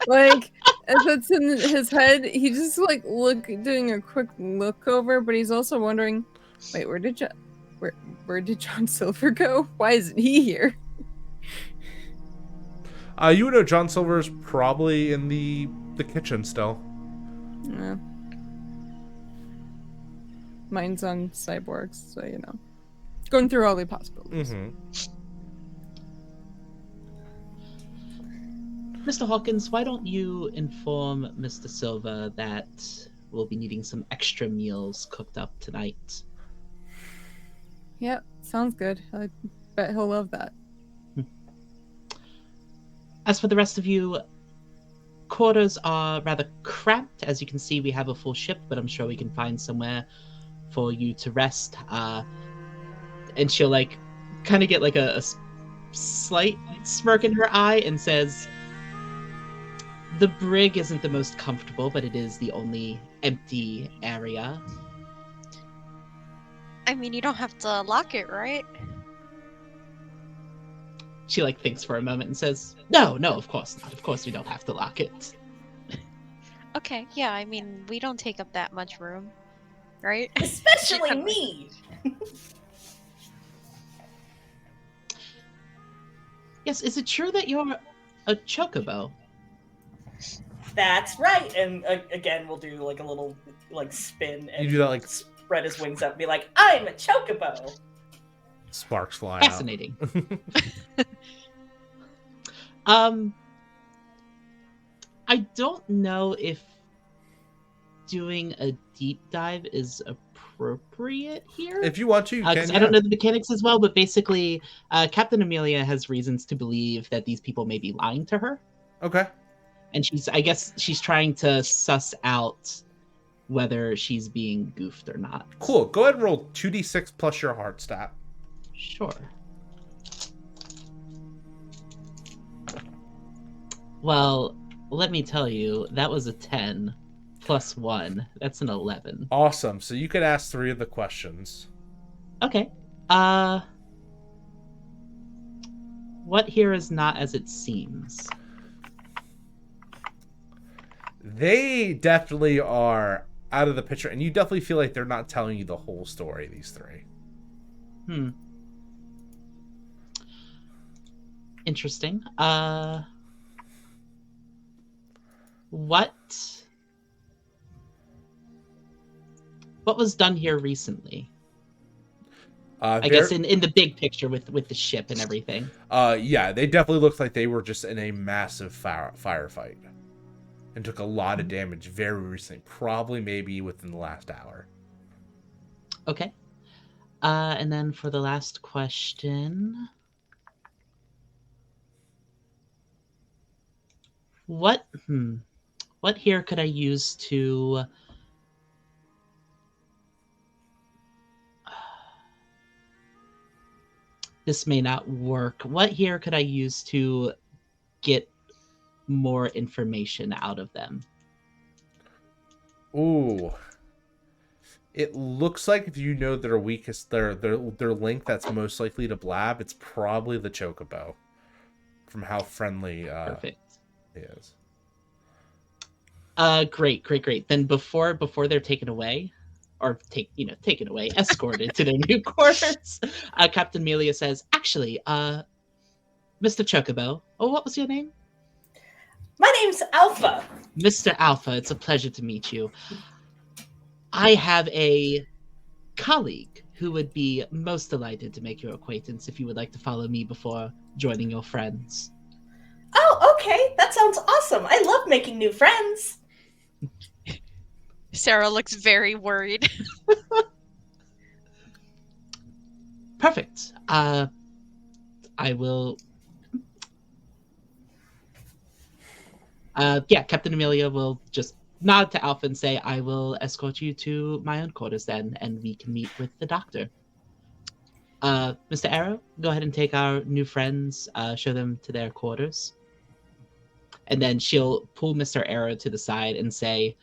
like, as that's in his head. He just like doing a quick look over, but he's also wondering, wait, where did John Silver go? Why isn't he here? You know John Silver's probably in the kitchen still. Yeah. Mine's on cyborgs, so you know. Going through all the possibilities. Mm-hmm. Mr. Hawkins, why don't you inform Mr. Silver that we'll be needing some extra meals cooked up tonight? Yep, sounds good. I bet he'll love that. As for the rest of you, quarters are rather cramped. As you can see, we have a full ship, but I'm sure we can find somewhere for you to rest. And she'll like kind of get like a slight smirk in her eye and says, The brig isn't the most comfortable, but it is the only empty area. I mean, you don't have to lock it, right? She thinks for a moment and says, No, of course not. Of course we don't have to lock it. Okay, yeah, I mean, we don't take up that much room, right? Especially me. Yes, is it true that you're a chocobo? That's right. And again, we'll do a little spin and You do that spread his wings up and be like, I'm a chocobo. sparks fly Fascinating. I don't know if doing a deep dive is appropriate here. If you want to, you can. I don't know the mechanics as well, but basically, Captain Amelia has reasons to believe that these people may be lying to her. Okay. And I guess she's trying to suss out whether she's being goofed or not. Cool. Go ahead and roll 2d6 plus your heart stat. Sure. Well, let me tell you, that was a 10 plus 1. That's an 11. Awesome. So you could ask 3 of the questions. Okay. What here is not as it seems? They definitely are out of the picture, and you definitely feel like they're not telling you the whole story, these 3. Interesting. What was done here recently? I guess in the big picture with the ship and everything. Yeah, they definitely looked like they were just in a massive firefight and took a lot of damage very recently, probably maybe within the last hour. Okay. And then for the last question, what here could I use to this may not work. What here could I use to get more information out of them? Ooh. It looks like if you know their weakest, their link that's most likely to blab, it's probably the chocobo. From how friendly Perfect. he is. Great. Then before they're taken away, escorted to their new quarters, Captain Amelia says, "Actually, Mr. Chocobo, what was your name?" My name's Alpha. Mr. Alpha, it's a pleasure to meet you. I have a colleague who would be most delighted to make your acquaintance if you would like to follow me before joining your friends. Oh, okay. That sounds awesome. I love making new friends. Sarah looks very worried. Perfect. I will... Captain Amelia will just nod to Alpha and say, I will escort you to my own quarters then, and we can meet with the doctor. Mr. Arrow, go ahead and take our new friends, show them to their quarters. And then she'll pull Mr. Arrow to the side and say,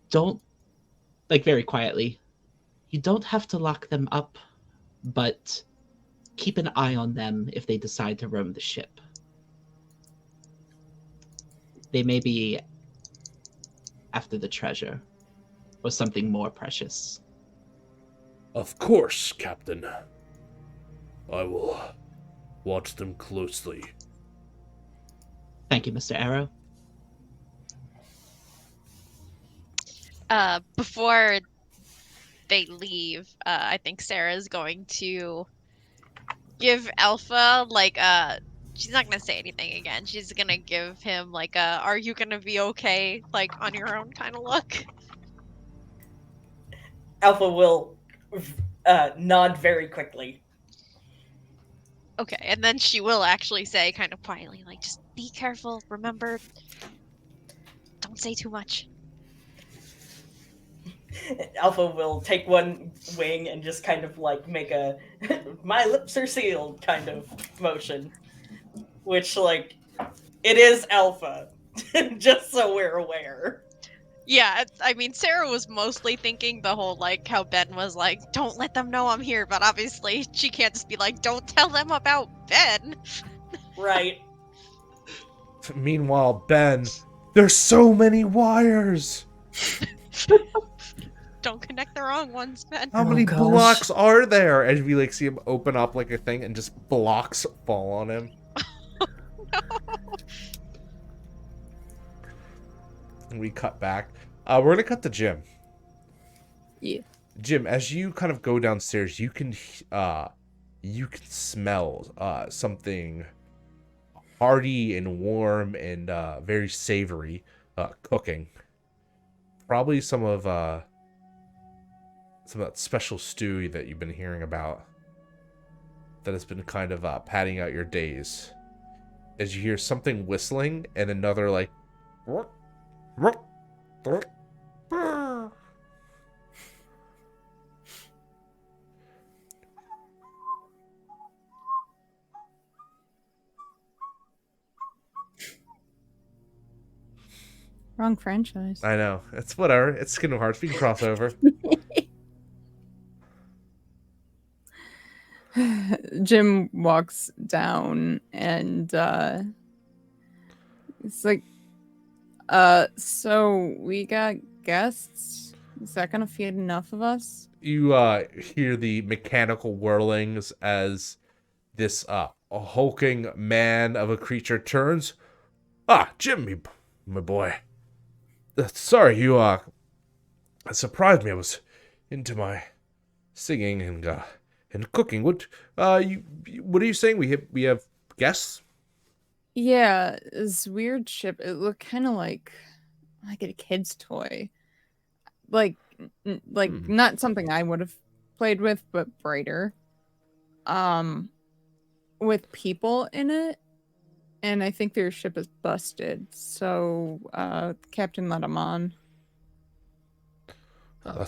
don't, very quietly, you don't have to lock them up, but keep an eye on them if they decide to roam the ship. They may be after the treasure or something more precious. Of course, Captain. I will watch them closely. Thank you, Mr. Arrow. Before they leave, I think Sarah's going to give Alpha she's not gonna say anything again. She's gonna give him "Are you gonna be okay?" on your own kind of look. Alpha will nod very quickly. Okay, and then she will actually say kind of quietly, just be careful. Remember, don't say too much. Alpha will take one wing and just kind of make a my lips are sealed kind of motion. Which, It is Alpha. Just so we're aware. Yeah, I mean, Sarah was mostly thinking the whole, like, how Ben was like, don't let them know I'm here, but obviously she can't just be like, don't tell them about Ben. Right. Meanwhile, Ben, there's so many wires. Don't connect the wrong ones, Ben. How Oh, many gosh. blocks are there? And we like see him open up like a thing, and just blocks fall on him. And we cut back. We're gonna cut to Jim. Yeah. Jim, as you kind of go downstairs, you can smell something hearty and warm and very savory cooking. Probably some of that special stew that you've been hearing about that has been kind of padding out your days. As you hear something whistling and another like Wrong franchise. I know. It's whatever. It's Kingdom Hearts. We can cross over. Jim walks down and it's like, so we got guests? Is that gonna feed enough of us? You hear the mechanical whirlings as this a hulking man of a creature turns. Ah, Jim, my boy. Sorry, you surprised me. I was into my singing and cooking. What are you saying? We have guests? Yeah, this weird ship. It looked kind of like a kid's toy, like not something I would have played with, but brighter. With people in it, and I think their ship is busted. So, Captain let them on. Oh,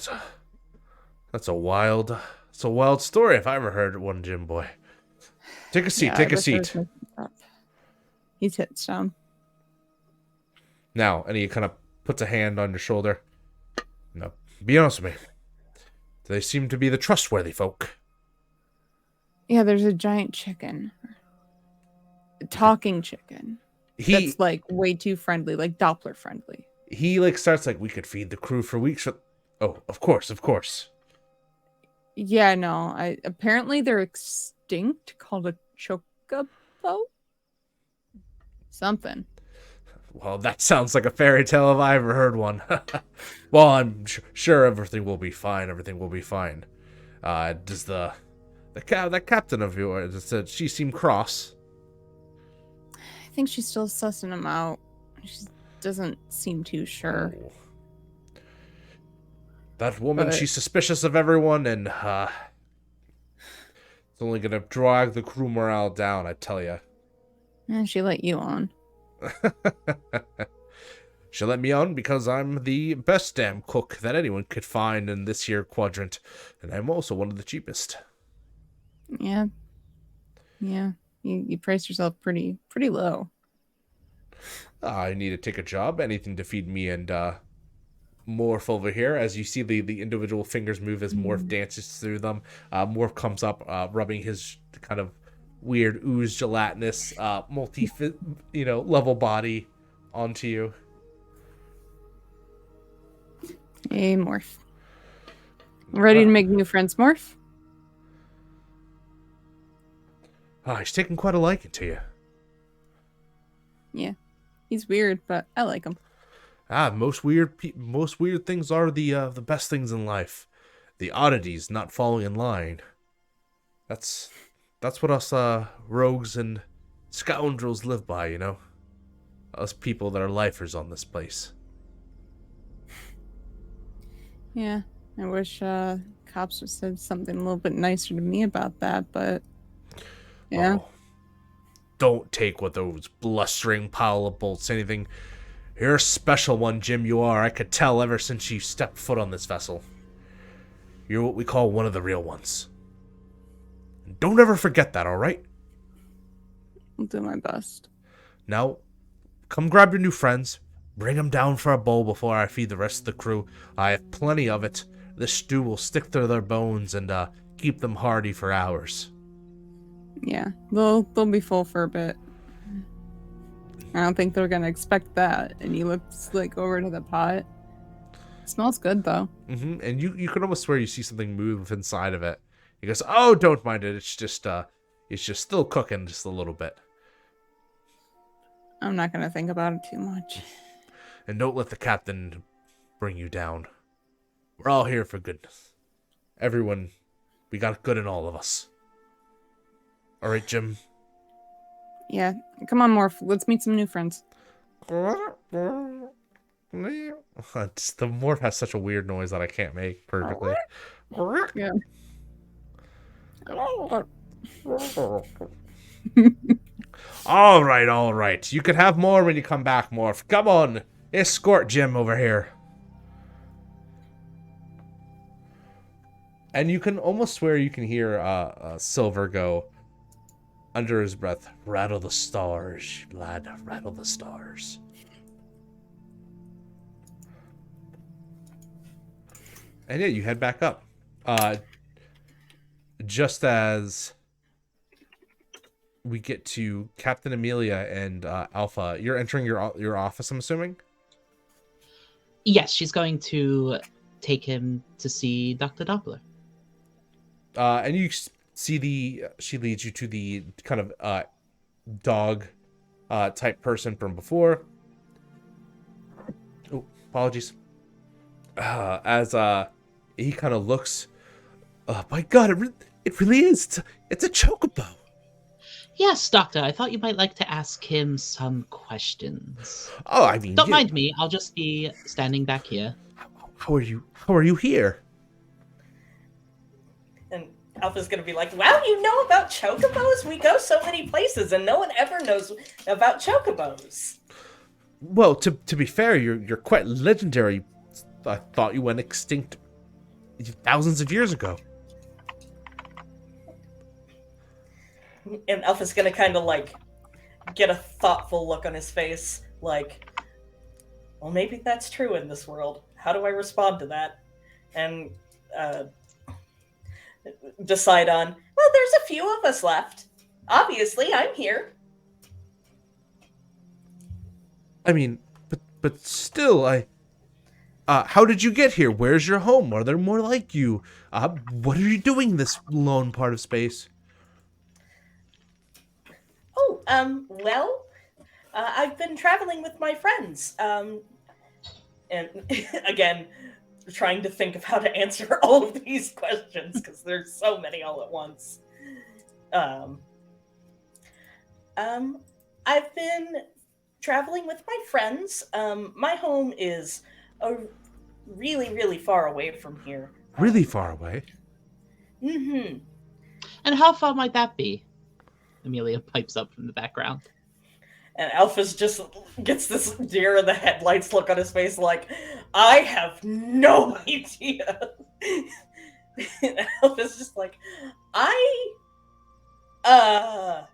that's a wild story if I ever heard one, Jim boy. Take a seat. Yeah, take I a wish there seat. was no stuff. He sits down. Now, and he kind of puts a hand on your shoulder. Now, be honest with me. They seem to be the trustworthy folk. Yeah, there's a giant chicken. A talking chicken. That's like way too friendly, like Doppler friendly. He like starts like, we could feed the crew for weeks. Oh, of course. Yeah, no. Apparently they're extinct, called a chocobo? Something. Well, that sounds like a fairy tale if I ever heard one. Well, I'm sure everything will be fine. Does the captain of yours, said she seemed cross? I think she's still sussing him out. She doesn't seem too sure. Oh. That woman, But- she's suspicious of everyone, and it's only gonna drag the crew morale down, I tell ya. And she let you on. She let me on because I'm the best damn cook that anyone could find in this here quadrant, and I'm also one of the cheapest. Yeah. Yeah. You price yourself pretty low. I need to take a job, anything to feed me and Morph over here. As you see the individual fingers move as Morph dances through them. Morph comes up, rubbing his kind of weird ooze gelatinous level body onto you. Hey, Morph. Ready to make new friends, Morph? He's taking quite a liking to you. Yeah. He's weird, but I like him. Most weird things are the best things in life. The oddities not falling in line. That's what us rogues and scoundrels live by, you know. Us people that are lifers on this place. Yeah. I wish cops would said something a little bit nicer to me about that, but yeah. Oh, don't take what those blustering pile of bolts anything. You're a special one, Jim, you are. I could tell ever since you stepped foot on this vessel. You're what we call one of the real ones. Don't ever forget that, alright? I'll do my best. Now, come grab your new friends. Bring them down for a bowl before I feed the rest of the crew. I have plenty of it. This stew will stick to their bones and keep them hearty for hours. Yeah, they'll be full for a bit. I don't think they're gonna expect that. And he looks like over to the pot. Smells good though. And you can almost swear you see something move inside of it. He goes, "Oh, don't mind it. It's just still cooking just a little bit." I'm not gonna think about it too much. And don't let the captain bring you down. We're all here for goodness. Everyone, we got good in all of us. All right, Jim. Yeah, come on, Morph. Let's meet some new friends. The morph has such a weird noise that I can't make perfectly. Yeah. All right. You can have more when you come back, Morph. Come on, escort Jim over here. And you can almost swear you can hear Silver go under his breath, "Rattle the stars, lad, rattle the stars." And yeah, you head back up. Just as we get to Captain Amelia and Alpha, you're entering your office, I'm assuming? Yes, she's going to take him to see Dr. Doppler. And you see she leads you to the kind of dog type person from before. Oh, apologies. As he kind of looks, oh my god, it really is. It's a chocobo. Yes, Doctor, I thought you might like to ask him some questions. Oh, I mean, Don't mind me, I'll just be standing back here. How are you here? And Alpha's gonna be like, "Wow, you know about chocobos? We go so many places, and no one ever knows about chocobos." Well, to be fair, you're quite legendary. I thought you went extinct thousands of years ago. And Alpha's gonna kind of like get a thoughtful look on his face, like, "Well, maybe that's true in this world. How do I respond to that?" And decide on, "Well, there's a few of us left. Obviously, I'm here." I mean, but still, how did you get here? Where's your home? Are there more like you? What are you doing in this lone part of space? Oh, well, I've been traveling with my friends. And again, trying to think of how to answer all of these questions because there's so many all at once. I've been traveling with my friends. My home is really, really far away from here. Really far away? Mm-hmm. And how far might that be? Amelia pipes up from the background. And Alpha's just gets this deer in the headlights look on his face like, "I have no idea." And Alpha's just like, a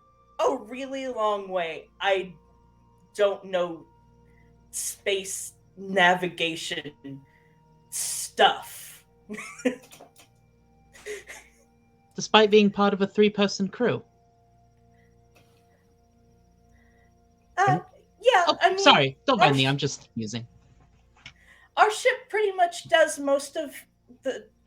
really long way. I don't know space navigation stuff. Despite being part of a 3-person crew. Yeah, Oh, I mean, sorry, don't mind me, I'm just musing. Our ship pretty much does most of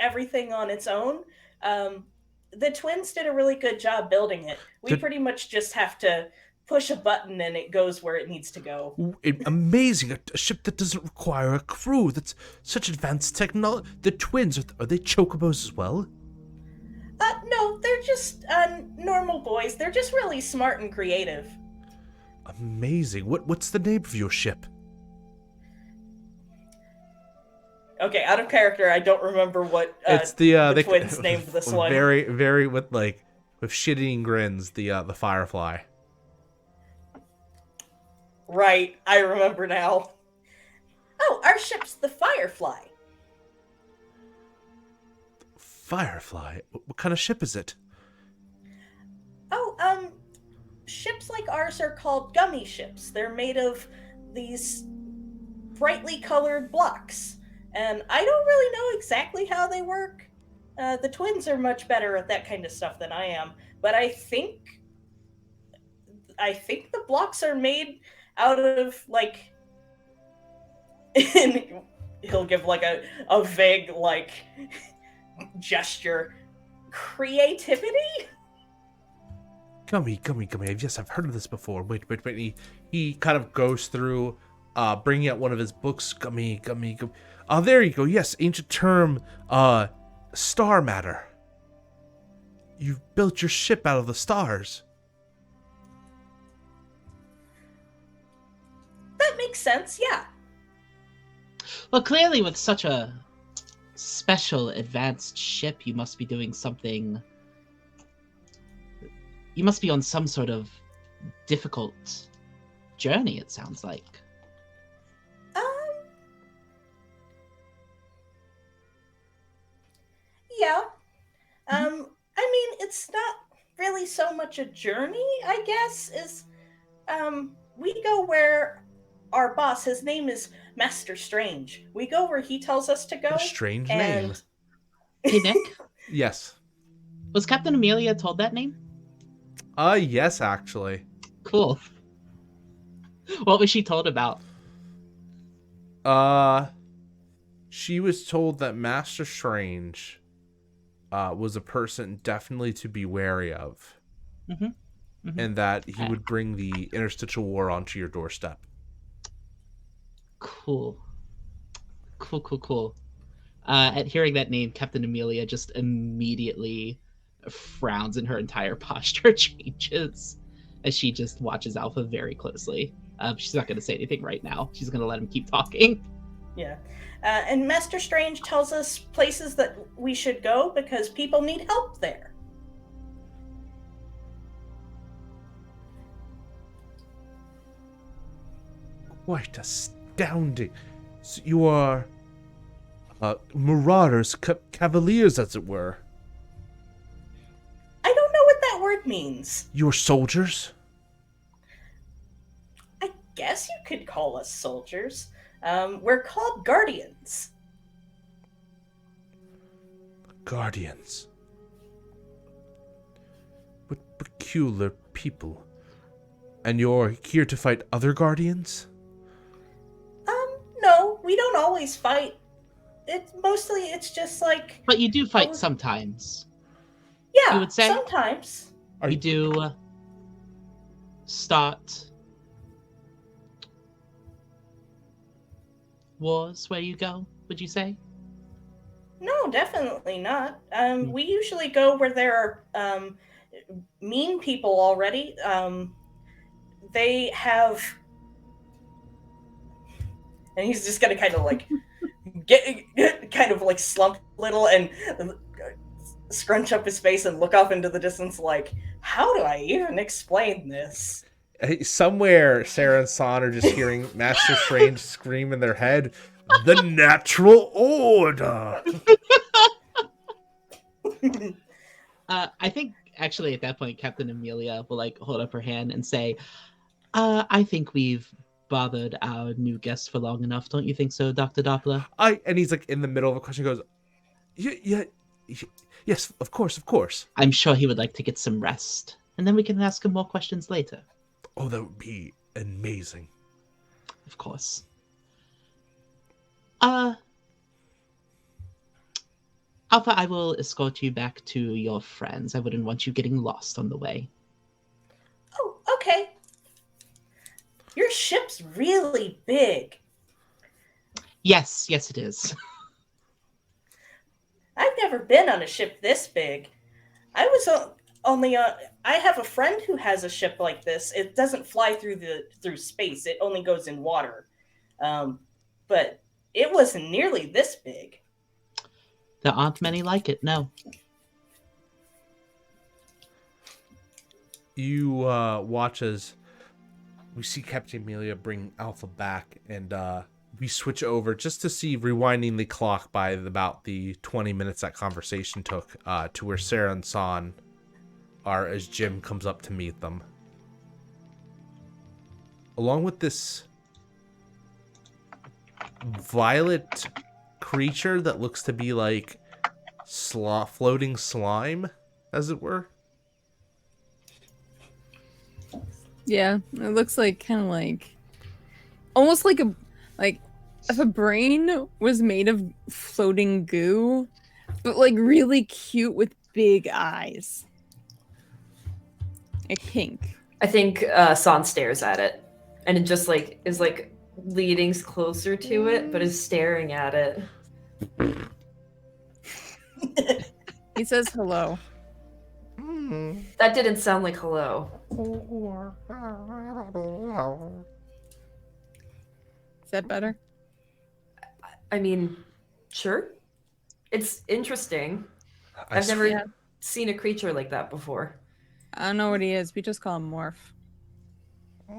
everything on its own. The twins did a really good job building it. We pretty much just have to push a button and it goes where it needs to go. Amazing. A ship that doesn't require a crew. That's such advanced technology. The twins, are they chocobos as well? No, they're just normal boys. They're just really smart and creative. Amazing. What's the name of your ship? Okay, out of character, I don't remember what it's the twins named this one. Very with shitting grins, the Firefly. Right, I remember now. Oh, our ship's the Firefly. Firefly? What kind of ship is it? Oh, ships like ours are called gummy ships. They're made of these brightly colored blocks. And I don't really know exactly how they work. The twins are much better at that kind of stuff than I am, but I think the blocks are made out of like and he'll give like a vague like gesture. Creativity? Gummy. Yes, I've heard of this before. Wait. He kind of goes through, bringing out one of his books. Gummy. There you go. Yes, ancient term, star matter. You've built your ship out of the stars. That makes sense, yeah. Well, clearly with such a special advanced ship, you must be doing something... You must be on some sort of difficult journey, it sounds like. Yeah. I mean, it's not really so much a journey, I guess, is we go where our boss, his name is Master Strange. We go where he tells us to go. What a strange name. Hey, Nick? Yes. Was Captain Amelia told that name? Yes, actually. Cool. What was she told about? She was told that Master Strange was a person definitely to be wary of. And that he would bring the Interstitial War onto your doorstep. Cool. At hearing that name, Captain Amelia just immediately frowns and her entire posture changes as she just watches Alpha very closely. She's not going to say anything right now. She's going to let him keep talking. Yeah. And Master Strange tells us places that we should go because people need help there. Quite astounding. So you are marauders, cavaliers, as it were. I don't know what that word means. You're soldiers? I guess you could call us soldiers. We're called guardians. Guardians. What peculiar people. And you're here to fight other guardians? No, we don't always fight. It's just like... But you do fight sometimes. Yeah, you would say? Sometimes. You do start wars where you go, would you say? No, definitely not. We usually go where there are mean people already. They have... And he's just gonna kind of like get kind of like slump a little and scrunch up his face and look off into the distance like, how do I even explain this? Somewhere Sarah and Son are just hearing Master Strange scream in their head, the natural order. I think actually at that point Captain Amelia will like hold up her hand and say, I think we've bothered our new guest for long enough, don't you think so, Dr. Doppler? And he's like in the middle of a question, goes, yeah, yes, of course. I'm sure he would like to get some rest, and then we can ask him more questions later. Oh, that would be amazing. Of course. Alpha, I will escort you back to your friends. I wouldn't want you getting lost on the way. Oh, okay. Your ship's really big. Yes, it is. I've never been on a ship this big. I was only I have a friend who has a ship like this. It doesn't fly through space. It only goes in water. But it wasn't nearly this big. There aren't many like it, no. You watch as we see Captain Amelia bring Alpha back, and we switch over just to see, rewinding the clock by about the 20 minutes that conversation took, to where Sarah and Son are as Jim comes up to meet them. along with this violet creature that looks to be like floating slime, as it were. Yeah, it looks like kind of like almost like if a brain was made of floating goo, but like really cute with big eyes. Like pink. I think San stares at it, and it just like is like leading closer to it, but is staring at it. He says hello. That didn't sound like hello. Is that better? I mean, sure. It's interesting. I've never seen a creature like that before. I don't know what he is. We just call him Morph.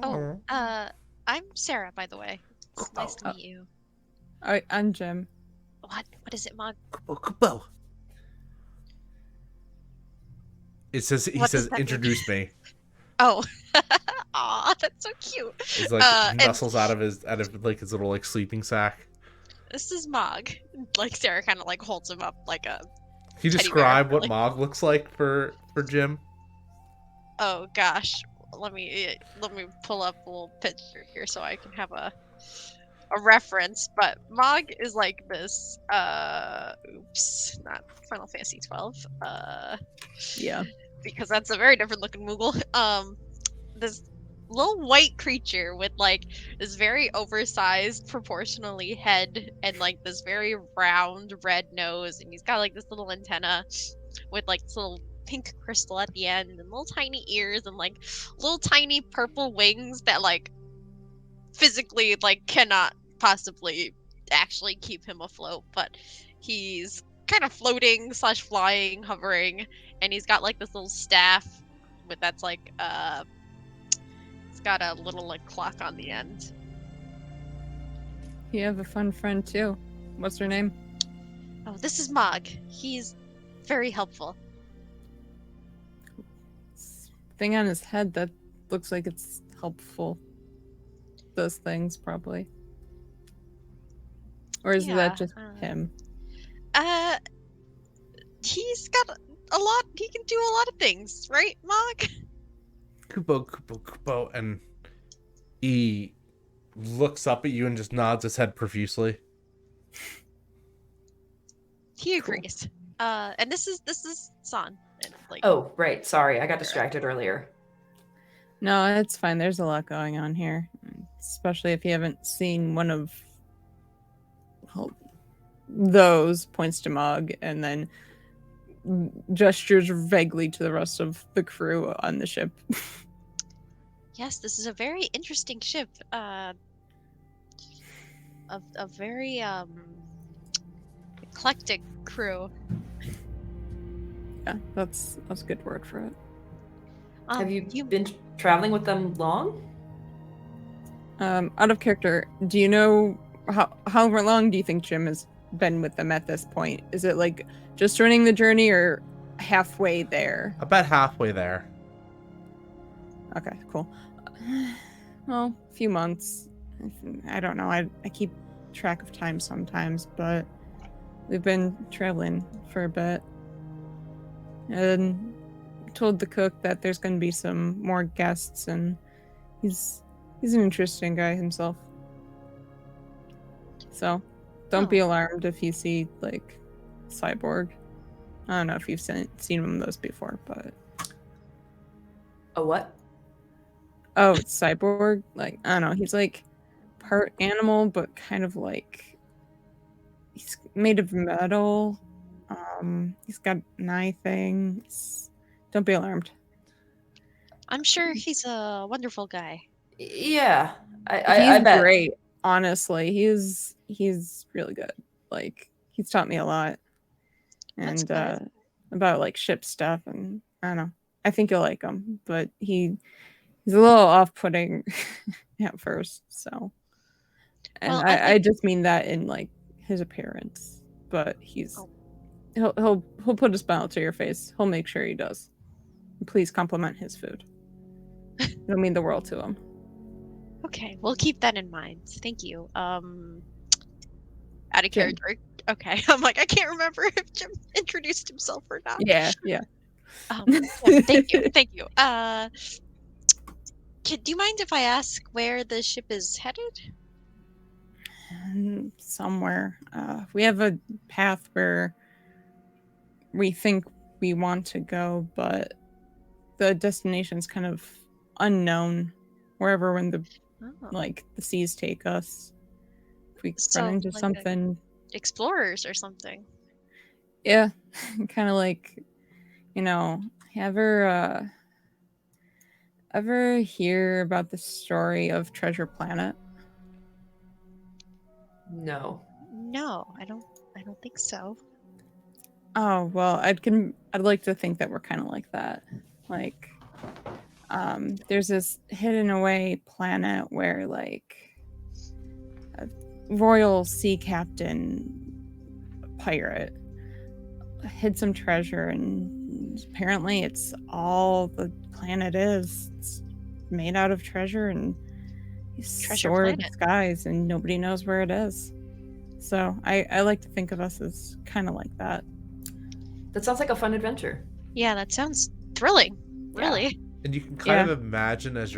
Oh, I'm Sarah, by the way. It's nice to meet you. I'm Jim. What is it, Mog? Kubo. He says, introduce me. Oh. Aw, that's so cute. He's like nestles out of his little like sleeping sack. This is Mog. Like Sarah kind of like holds him up like a. Can you describe what Mog looks like for Jim? Oh gosh, let me pull up a little picture here so I can have a reference. But Mog is like this. Oops, not Final Fantasy 12. Yeah. Because that's a very different looking Moogle. This little white creature with like this very oversized proportionally head and like this very round red nose, and he's got like this little antenna with like this little pink crystal at the end and little tiny ears and like little tiny purple wings that like physically like cannot possibly actually keep him afloat, but he's kind of floating / flying, hovering, and he's got like this little staff with that's like it's got a little like clock on the end. You have a fun friend too. What's her name? Oh, this is Mog. He's very helpful. Thing on his head that looks like it's helpful. Those things probably. Or is that just him? He's got a lot. He can do a lot of things, right, Mog? Kubo, and he looks up at you and just nods his head profusely. He agrees. And this is San. And, like, Oh, right. Sorry, I got distracted earlier. No, it's fine. There's a lot going on here, especially if you haven't seen one of those. Points to Mog and then gestures vaguely to the rest of the crew on the ship. Yes, this is a very interesting ship. A very eclectic crew. Yeah, that's a good word for it. Have you been traveling with them long? Out of character, do you know how long do you think Jim has been with them at this point? Is it like just running the journey or halfway there? About halfway there. Okay, cool. Well, a few months. I don't know. I keep track of time sometimes, but we've been traveling for a bit. And told the cook that there's going to be some more guests, and he's an interesting guy himself. So don't be alarmed if you see like cyborg. I don't know if you've seen one of those before, but A what? oh, cyborg. Like I don't know. He's like part animal, but kind of like he's made of metal. He's got an eye thing. Don't be alarmed. I'm sure he's a wonderful guy. Yeah, He's I bet. great. Honestly, he's really good. Like he's taught me a lot, That's and about like ship stuff, and I don't know. I think you'll like him, but he's a little off-putting at first. So, and Well, I just mean that in like his appearance, but he'll put a smile to your face. He'll make sure he does. Please compliment his food. It'll mean the world to him. Okay, we'll keep that in mind. Thank you. Out of Jim. character. Okay, I'm like, I can't remember if Jim introduced himself or not. Yeah. Yeah, thank you, thank you. Do you mind if I ask where the ship is headed? Somewhere. We have a path where we think we want to go, but the destination's kind of unknown. Wherever when the Oh. the seas take us. If we So, run into like something. Explorers or something. Yeah. Kind of like, ever hear about the story of Treasure Planet? No. No, I don't think so. Oh, well, I'd like to think that we're kind of like that. Like, there's this hidden away planet where, like, a royal sea captain pirate hid some treasure, and apparently it's all the planet is. It's made out of treasure, and he's Treasure soared the planet. skies, and nobody knows where it is. So I like to think of us as kind of like that. That sounds like a fun adventure. Yeah, that sounds thrilling. Really. And you can kind of imagine as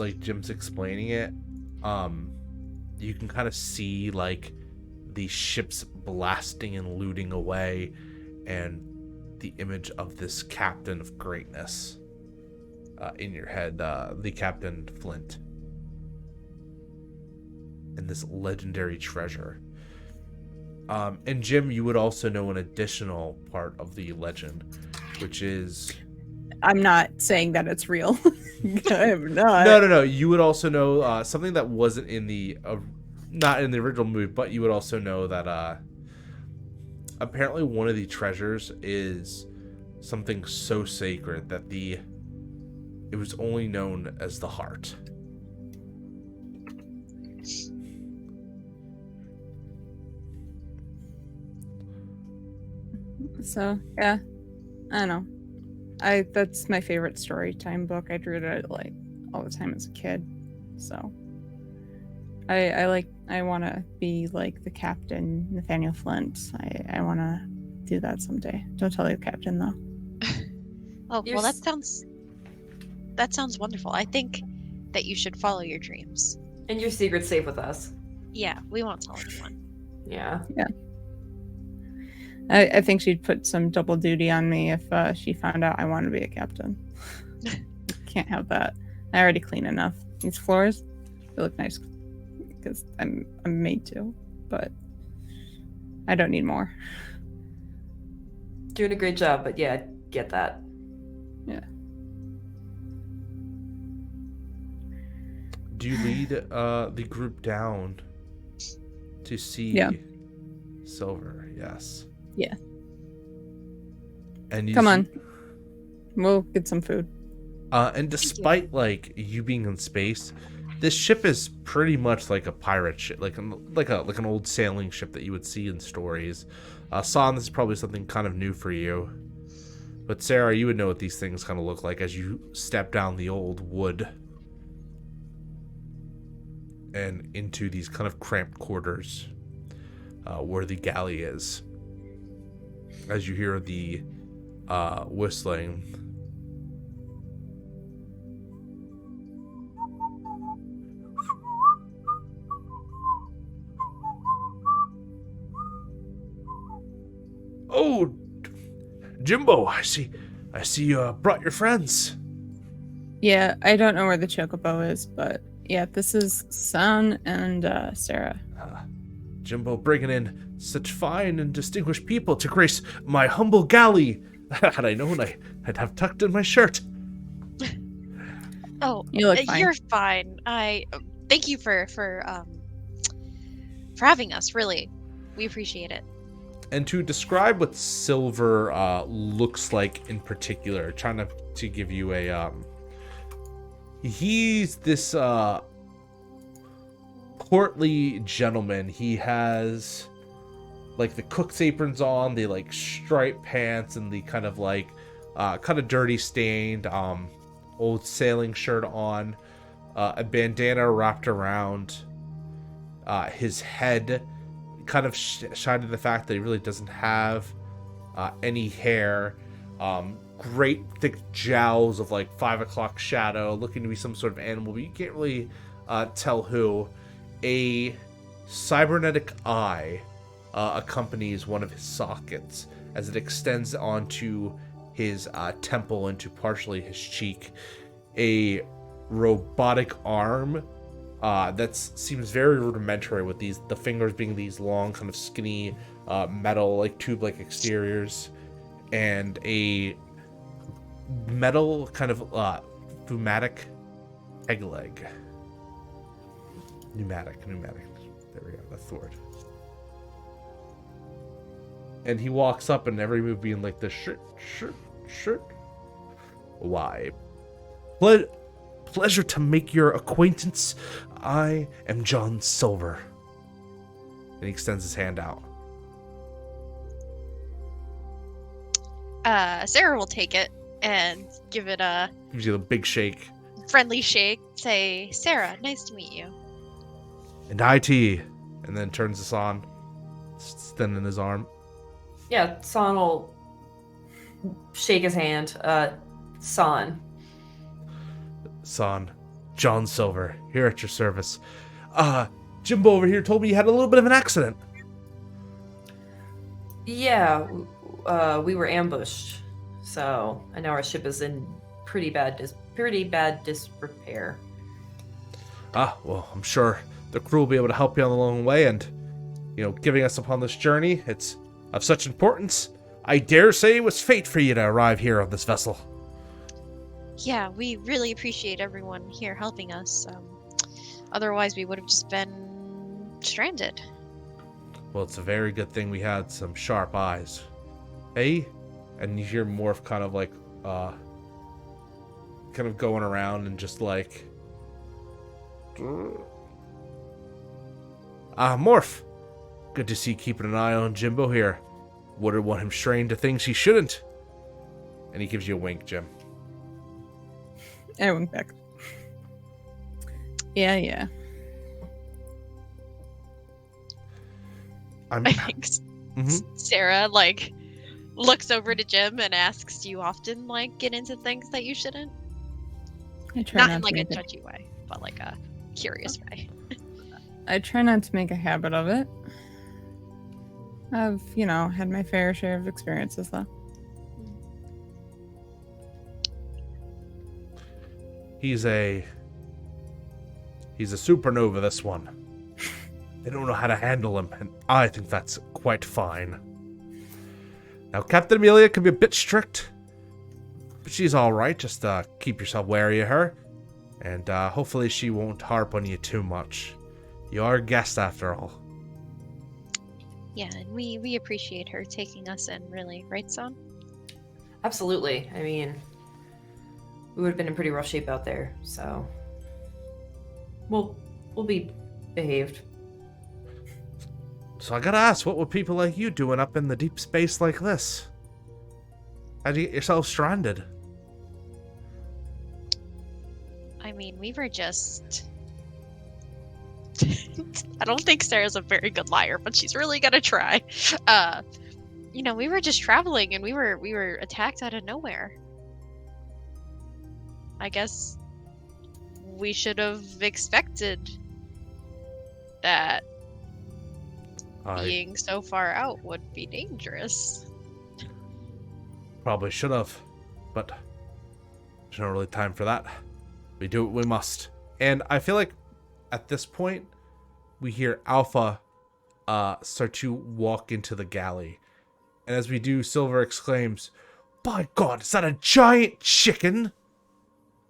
like Jim's explaining it, you can kind of see like the ships blasting and looting away, and the image of this captain of greatness in your head, the Captain Flint, and this legendary treasure. And Jim, you would also know an additional part of the legend, which is... I'm not saying that it's real. I'm not. No. You would also know something that wasn't in the... not in the original movie, but you would also know that apparently one of the treasures is something so sacred that it was only known as the heart. So, yeah. I don't know. That's my favorite story time book. I'd read it like all the time as a kid. So I want to be like the captain, Nathaniel Flint. I want to do that someday. Don't tell the captain though. Oh, well, that sounds wonderful. I think that you should follow your dreams. And your secret's safe with us. Yeah, we won't tell anyone. Yeah. I think she'd put some double duty on me if she found out I want to be a captain. Can't have that. I already clean enough. These floors, they look nice because I'm made to, but I don't need more. Doing a great job, but yeah, get that. Yeah. Do you lead the group down to see Silver? Yes. Yeah. And Come on. We'll get some food. And despite like you being in space, this ship is pretty much like a pirate ship, like an old sailing ship that you would see in stories. Son, this is probably something kind of new for you. But Sarah, you would know what these things kind of look like as you step down the old wood and into these kind of cramped quarters where the galley is. As you hear the whistling. Oh, Jimbo, I see you brought your friends. Yeah, I don't know where the chocobo is, but yeah, this is Son and Sarah. Jimbo bringing in such fine and distinguished people to grace my humble galley. Had I known, I'd have tucked in my shirt. Oh, you look fine. You're fine. I thank you for having us. Really, we appreciate it. And to describe what Silver looks like in particular, trying to give you a he's this portly gentleman. He has like the cook's aprons on, the like striped pants, and the kind of like kind of dirty stained old sailing shirt on. a bandana wrapped around his head, kind of shining the fact that he really doesn't have any hair. Great thick jowls of like 5 o'clock shadow, looking to be some sort of animal, but you can't really tell who. A cybernetic eye accompanies one of his sockets as it extends onto his temple into partially his cheek. A robotic arm that seems very rudimentary, with the fingers being these long, kind of skinny metal, like tube-like exteriors, and a metal kind of pneumatic peg leg. Pneumatic. There we go. That's the word. And he walks up, and every move being like this. Shirt. Why? Pleasure to make your acquaintance. I am John Silver. And he extends his hand out. Sarah will take it and give it a Gives you a big shake. friendly shake. Say, Sarah, nice to meet you. And IT. And then turns this on. Extending his arm. Yeah, San will shake his hand. San. John Silver, here at your service. Jimbo over here told me you had a little bit of an accident. Yeah, we were ambushed, so I know our ship is in pretty bad disrepair. Well, I'm sure the crew will be able to help you on the long way, and, giving us upon this journey, it's of such importance. I dare say it was fate for you to arrive here on this vessel. Yeah, we really appreciate everyone here helping us. Otherwise, we would have just been stranded. Well, it's a very good thing we had some sharp eyes. Hey? And you hear Morph kind of like, kind of going around and just like... Morph! Good to see you keeping an eye on Jimbo here. Wouldn't want him straying to things he shouldn't. And he gives you a wink, Jim. I went back. Yeah. I think Sarah looks over to Jim and asks, "Do you often get into things that you shouldn't?" I try Not in to a make it. judgy way, but a curious way. I try not to make a habit of it. I've, had my fair share of experiences, though. He's a supernova, this one. They don't know how to handle him, and I think that's quite fine. Now, Captain Amelia can be a bit strict, but she's alright. Just keep yourself wary of her, and hopefully she won't harp on you too much. You are a guest, after all. Yeah, and we appreciate her taking us in, really. Right, Son? Absolutely. I mean, we would have been in pretty rough shape out there, so we'll be behaved. So I gotta ask, what were people like you doing up in the deep space like this? How'd you get yourself stranded? I mean, we were just... I don't think Sarah's a very good liar, but she's really gonna try. We were just traveling, and we were attacked out of nowhere. I guess we should have expected that being so far out would be dangerous. Probably should have, but there's not really time for that. We do what we must. And I feel like at this point, we hear Alpha start to walk into the galley. And as we do, Silver exclaims, "By God, is that a giant chicken?"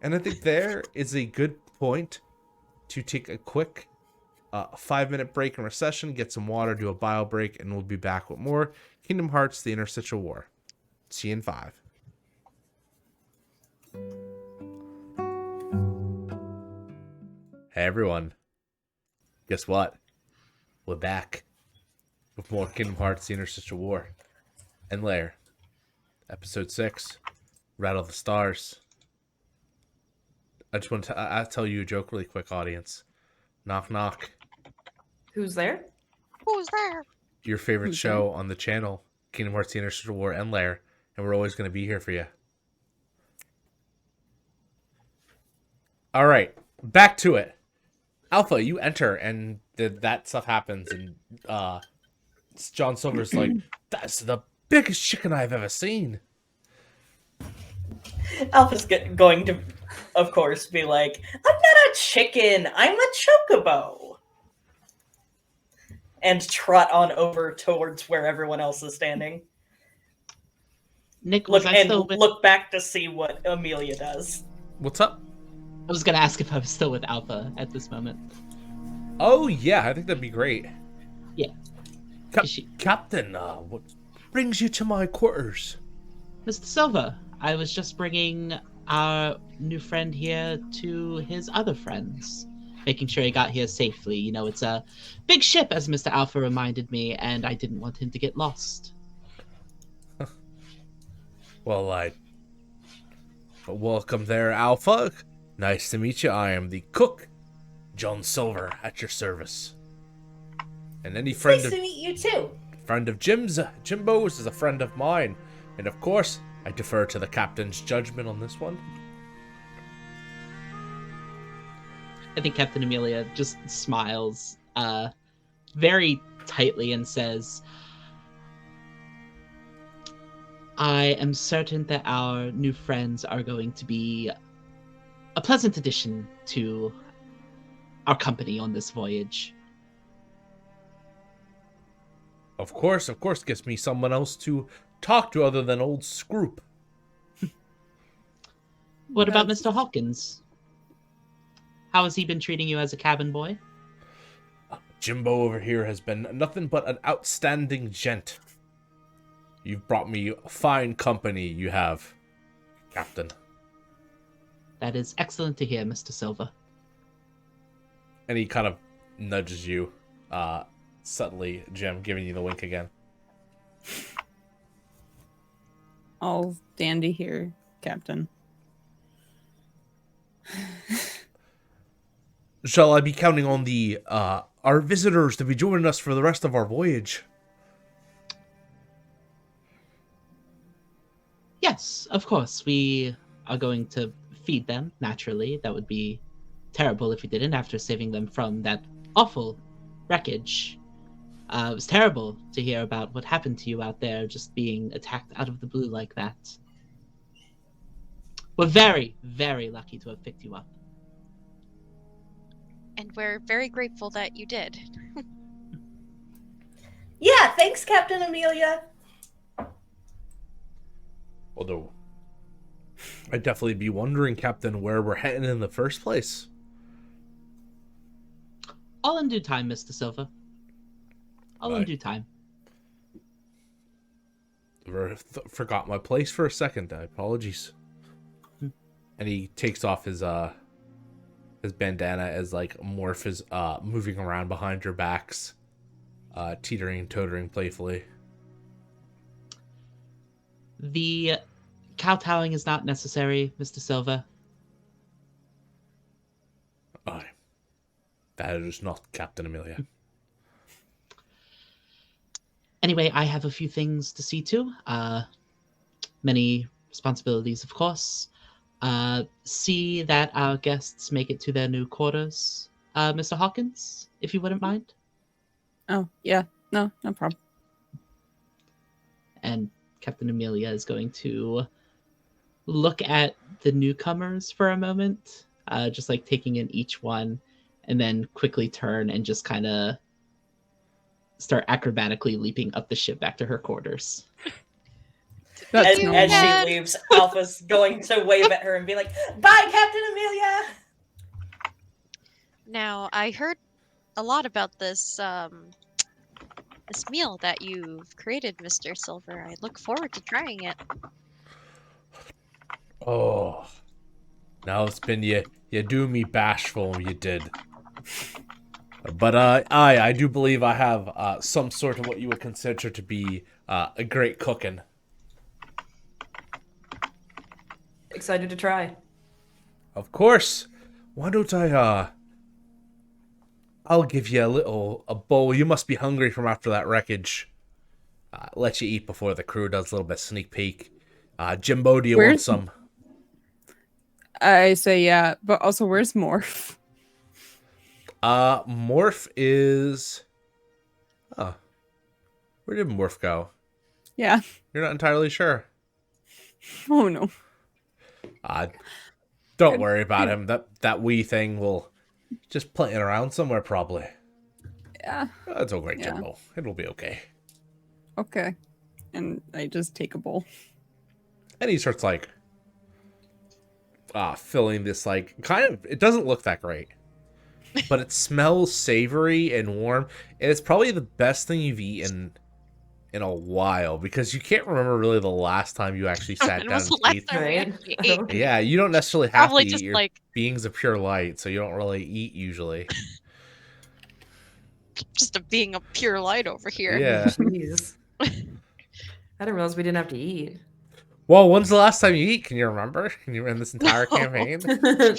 And I think there is a good point to take a quick 5-minute break in recession, get some water, do a bio break, and we'll be back with more Kingdom Hearts: The Interstitial War. See you in 5. Hey everyone. Guess what? We're back with more Kingdom Hearts: The Interstitial War. And Lair. Episode 6. Rattle the Stars. I just want to tell you a joke really quick, audience. Knock, knock. Who's there? Who's there? Your favorite Who's show on the channel, Kingdom Hearts: The Interstitial War and Lair, and we're always going to be here for you. All right, back to it. Alpha, you enter, and that stuff happens, and John Silver's like, "That's the biggest chicken I've ever seen." Alpha's going to, of course, be like, I'm not a chicken, I'm a chocobo. And trot on over towards where everyone else is standing. Nick, was Look I and still with... look back to see what Amelia does. What's up? I was gonna ask if I was still with Alpha at this moment. Oh yeah, I think that'd be great. Yeah. Captain, what brings you to my quarters? Mr. Silver, I was just bringing our new friend here to his other friends, making sure he got here safely. You know, it's a big ship, as Mr. Alpha reminded me, and I didn't want him to get lost. Well, welcome there, Alpha. Nice to meet you. I am the cook, John Silver, at your service. And any friend Nice to meet you too. friend of Jimbo's is a friend of mine. And of course, I defer to the captain's judgment on this one. I think Captain Amelia just smiles very tightly and says, I am certain that our new friends are going to be a pleasant addition to our company on this voyage. Of course, gives me someone else to talk to other than old Scroop. What about Mr. Hawkins? How has he been treating you as a cabin boy? Jimbo over here has been nothing but an outstanding gent. You've brought me fine company, you have, Captain. That is excellent to hear, Mr. Silver. And he kind of nudges you, subtly, Jim, giving you the wink again. All dandy here, Captain. Shall I be counting on the our visitors to be joining us for the rest of our voyage? Yes, of course. We are going to feed them, naturally. That would be terrible if we didn't, after saving them from that awful wreckage. It was terrible to hear about what happened to you out there, just being attacked out of the blue like that. We're very, very lucky to have picked you up. And we're very grateful that you did. Yeah, thanks, Captain Amelia. Although, I'd definitely be wondering, Captain, where we're heading in the first place. All in due time, Mr. Silver. All in due time. Forgot my place for a second. Apologies. And he takes off his bandana as like Morph is moving around behind your backs, teetering and tottering playfully. The kowtowing is not necessary, Mr. Silver. Aye. That is not Captain Amelia. Anyway, I have a few things to see to. Many responsibilities, of course. See that our guests make it to their new quarters. Mr. Hawkins, if you wouldn't mind. Oh, yeah. No problem. And Captain Amelia is going to look at the newcomers for a moment, just like taking in each one, and then quickly turn and just kind of start acrobatically leaping up the ship back to her quarters. That's As she leaves, Alpha's going to wave at her and be like, bye, Captain Amelia! Now, I heard a lot about this this meal that you've created, Mr. Silver. I look forward to trying it. Oh, now it's been you do me bashful, you did. But I do believe I have some sort of what you would consider to be a great cooking. Excited to try. Of course. Why don't I'll give you a bowl. You must be hungry from after that wreckage. Let you eat before the crew does a little bit of sneak peek. Jimbo, do you want Where's- some? I say yeah, but also where's Morph? Morph is... Oh. Where did Morph go? Yeah. You're not entirely sure. Oh no. Don't Good. worry about him. That wee thing will just playing around somewhere probably. Yeah. That's all right, Yeah. Jimbo. It'll be okay. Okay. And I just take a bowl. And he starts like filling this like kind of, it doesn't look that great, but it smells savory and warm, and it's probably the best thing you've eaten in a while, because you can't remember really the last time you actually sat When down was the and last ate. time we Right. actually I ate? don't- Yeah, you don't necessarily have Probably to eat. just Your like being's a pure light, so you don't really eat usually. just a being a pure light over here. Yeah. Jeez. I didn't realize we didn't have to eat. Well, when's the last time you eat? Can you remember? Can you in this entire No. campaign?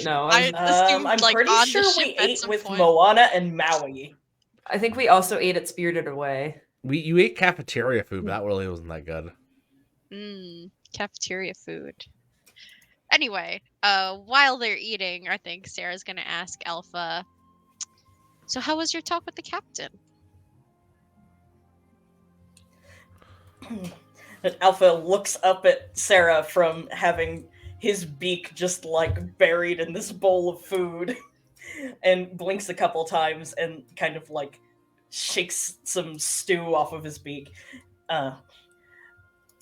No, I assumed I'm like pretty on the sure we ship at ate some with point. Moana and Maui. I think we also ate at Spirited Away. You ate cafeteria food, but that really wasn't that good. Cafeteria food. Anyway, while they're eating, I think Sarah's gonna ask Alpha. So, how was your talk with the captain? And Alpha looks up at Sarah from having his beak just like buried in this bowl of food and blinks a couple times and kind of like shakes some stew off of his beak.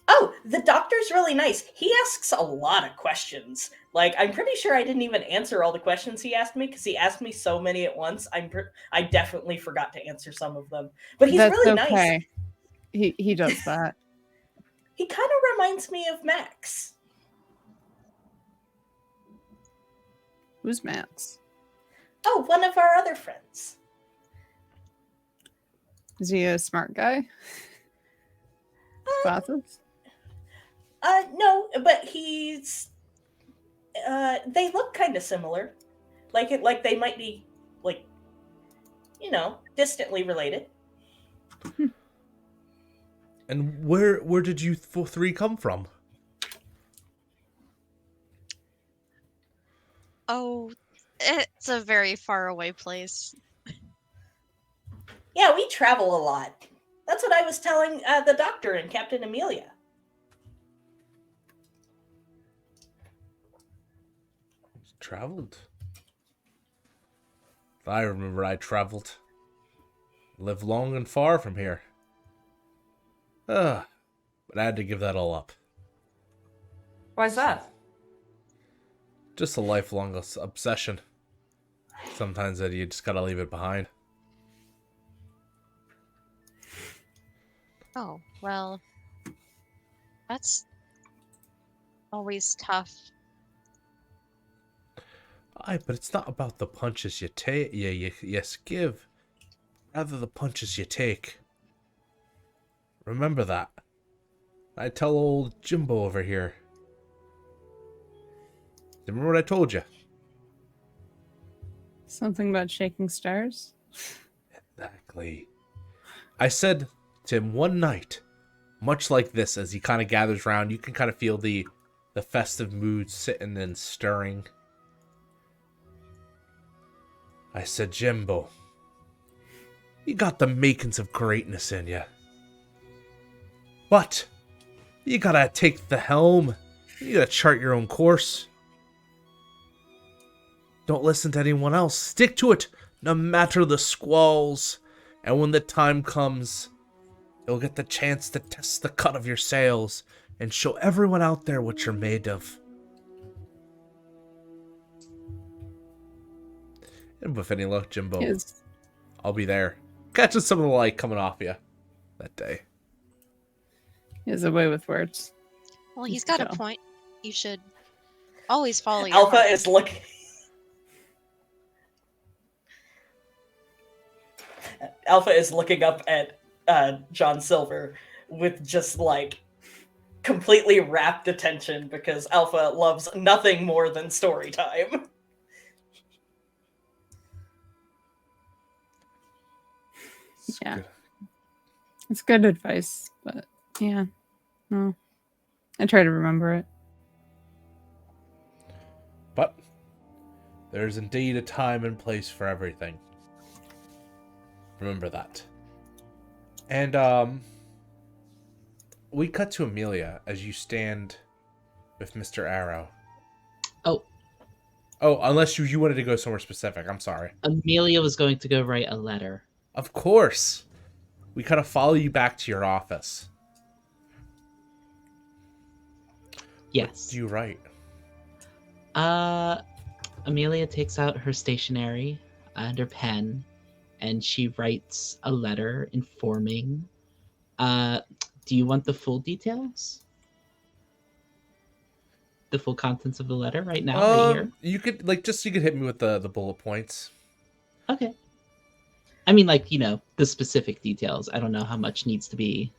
Oh, the doctor's really nice. He asks a lot of questions. Like, I'm pretty sure I didn't even answer all the questions he asked me because he asked me so many at once. I definitely forgot to answer some of them. But he's That's really okay. nice. He does that. He kind of reminds me of Max. Who's Max? Oh, one of our other friends. Is he a smart guy? Glasses? No, but he's. They look kind of similar, like they might be, like, distantly related. And where did you three come from? Oh, it's a very far away place. Yeah, we travel a lot. That's what I was telling the doctor and Captain Amelia. Traveled. I remember I traveled. Lived long and far from here. But I had to give that all up. Why's that? Just a lifelong obsession. Sometimes that you just gotta leave it behind. Oh, well, that's always tough. Aye, but it's not about the punches you take. You give, rather the punches you take. Remember that. I tell old Jimbo over here. Remember what I told you? Something about shaking stars? Exactly. I said to him one night, much like this, as he kind of gathers around, you can kind of feel the festive mood sitting and stirring. I said, Jimbo, you got the makings of greatness in you. But you gotta take the helm. You gotta chart your own course. Don't listen to anyone else. Stick to it, no matter the squalls. And when the time comes, you'll get the chance to test the cut of your sails and show everyone out there what you're made of. And with any luck, Jimbo, Yes. I'll be there. Catching some of the light coming off you that day. He has a way with words. Well, he's got a So. point. You should always follow your Alpha heart. is looking. Alpha is looking up at John Silver with just like completely rapt attention because Alpha loves nothing more than story time. Yeah. It's good advice, but yeah. No. I try to remember it. But there's indeed a time and place for everything. Remember that. And we cut to Amelia as you stand with Mr. Arrow. Oh, unless you wanted to go somewhere specific. I'm sorry. Amelia was going to go write a letter. Of course. We kind of follow you back to your office. Yes. What do you write? Amelia takes out her stationery and her pen, and she writes a letter informing. Do you want the full details? The full contents of the letter right now, right here? You could you could hit me with the bullet points. Okay. I mean, the specific details. I don't know how much needs to be.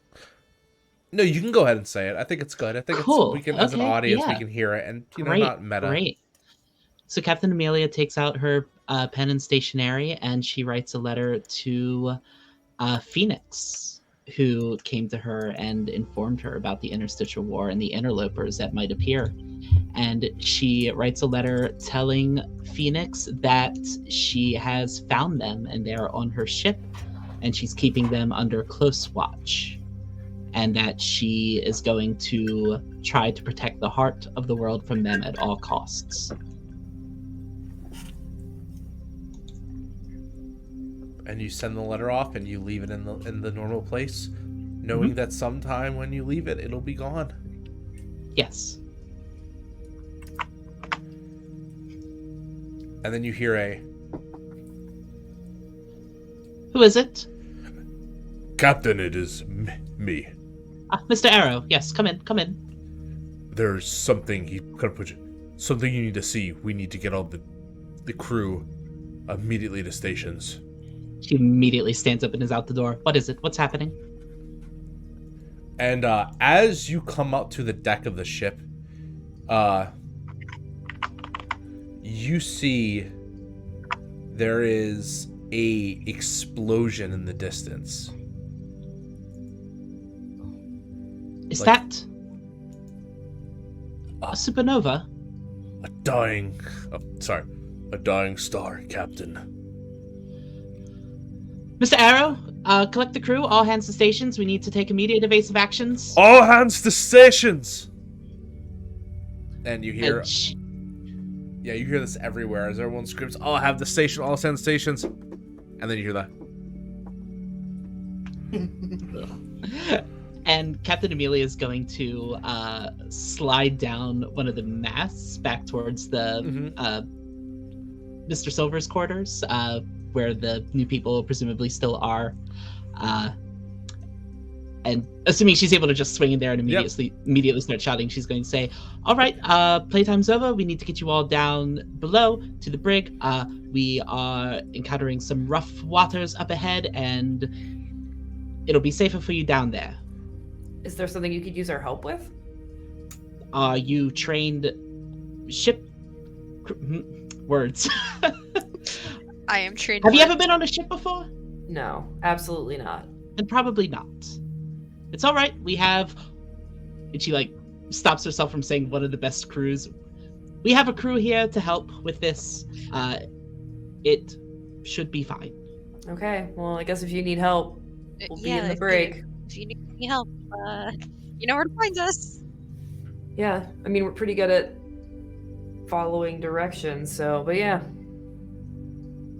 No, you can go ahead and say it. I think it's good. I think Cool. we can, as an audience, yeah. we can hear it and Great, not meta. Great. So Captain Amelia takes out her pen and stationery, and she writes a letter to Phoenix, who came to her and informed her about the Interstitial War and the interlopers that might appear. And she writes a letter telling Phoenix that she has found them and they're on her ship, and she's keeping them under close watch, and that she is going to try to protect the heart of the world from them at all costs. And you send the letter off and you leave it in the normal place, knowing that sometime when you leave it, it'll be gone. Yes. And then you hear a... Who is it? Captain, it is me. Mr. Arrow. Yes, come in. There's something something you need to see. We need to get all the crew immediately to stations. She immediately stands up and is out the door. What is it? What's happening? And as you come up to the deck of the ship, you see there is a explosion in the distance. Is that a supernova? A dying star, Captain. Mr. Arrow, collect the crew, all hands to stations. We need to take immediate evasive actions. All hands to stations! And you hear... Yeah, you hear this everywhere as everyone screams, all have the station, all hands to stations. And then you hear that. And Captain Amelia is going to slide down one of the masts back towards the Mr. Silver's quarters, where the new people presumably still are. And assuming she's able to just swing in there and immediately start shouting, she's going to say, all right, playtime's over. We need to get you all down below to the brig. We are encountering some rough waters up ahead, and it'll be safer for you down there. Is there something you could use our help with? Are you trained ship... Words. I am trained. Have you ever been on a ship before? No, absolutely not. And probably not. It's all right. We have... And she, stops herself from saying one of the best crews. We have a crew here to help with this. It should be fine. Okay, well, I guess if you need help, we'll be in the brig. If you need any help, you know where to find us. Yeah, I mean, we're pretty good at following directions, but yeah.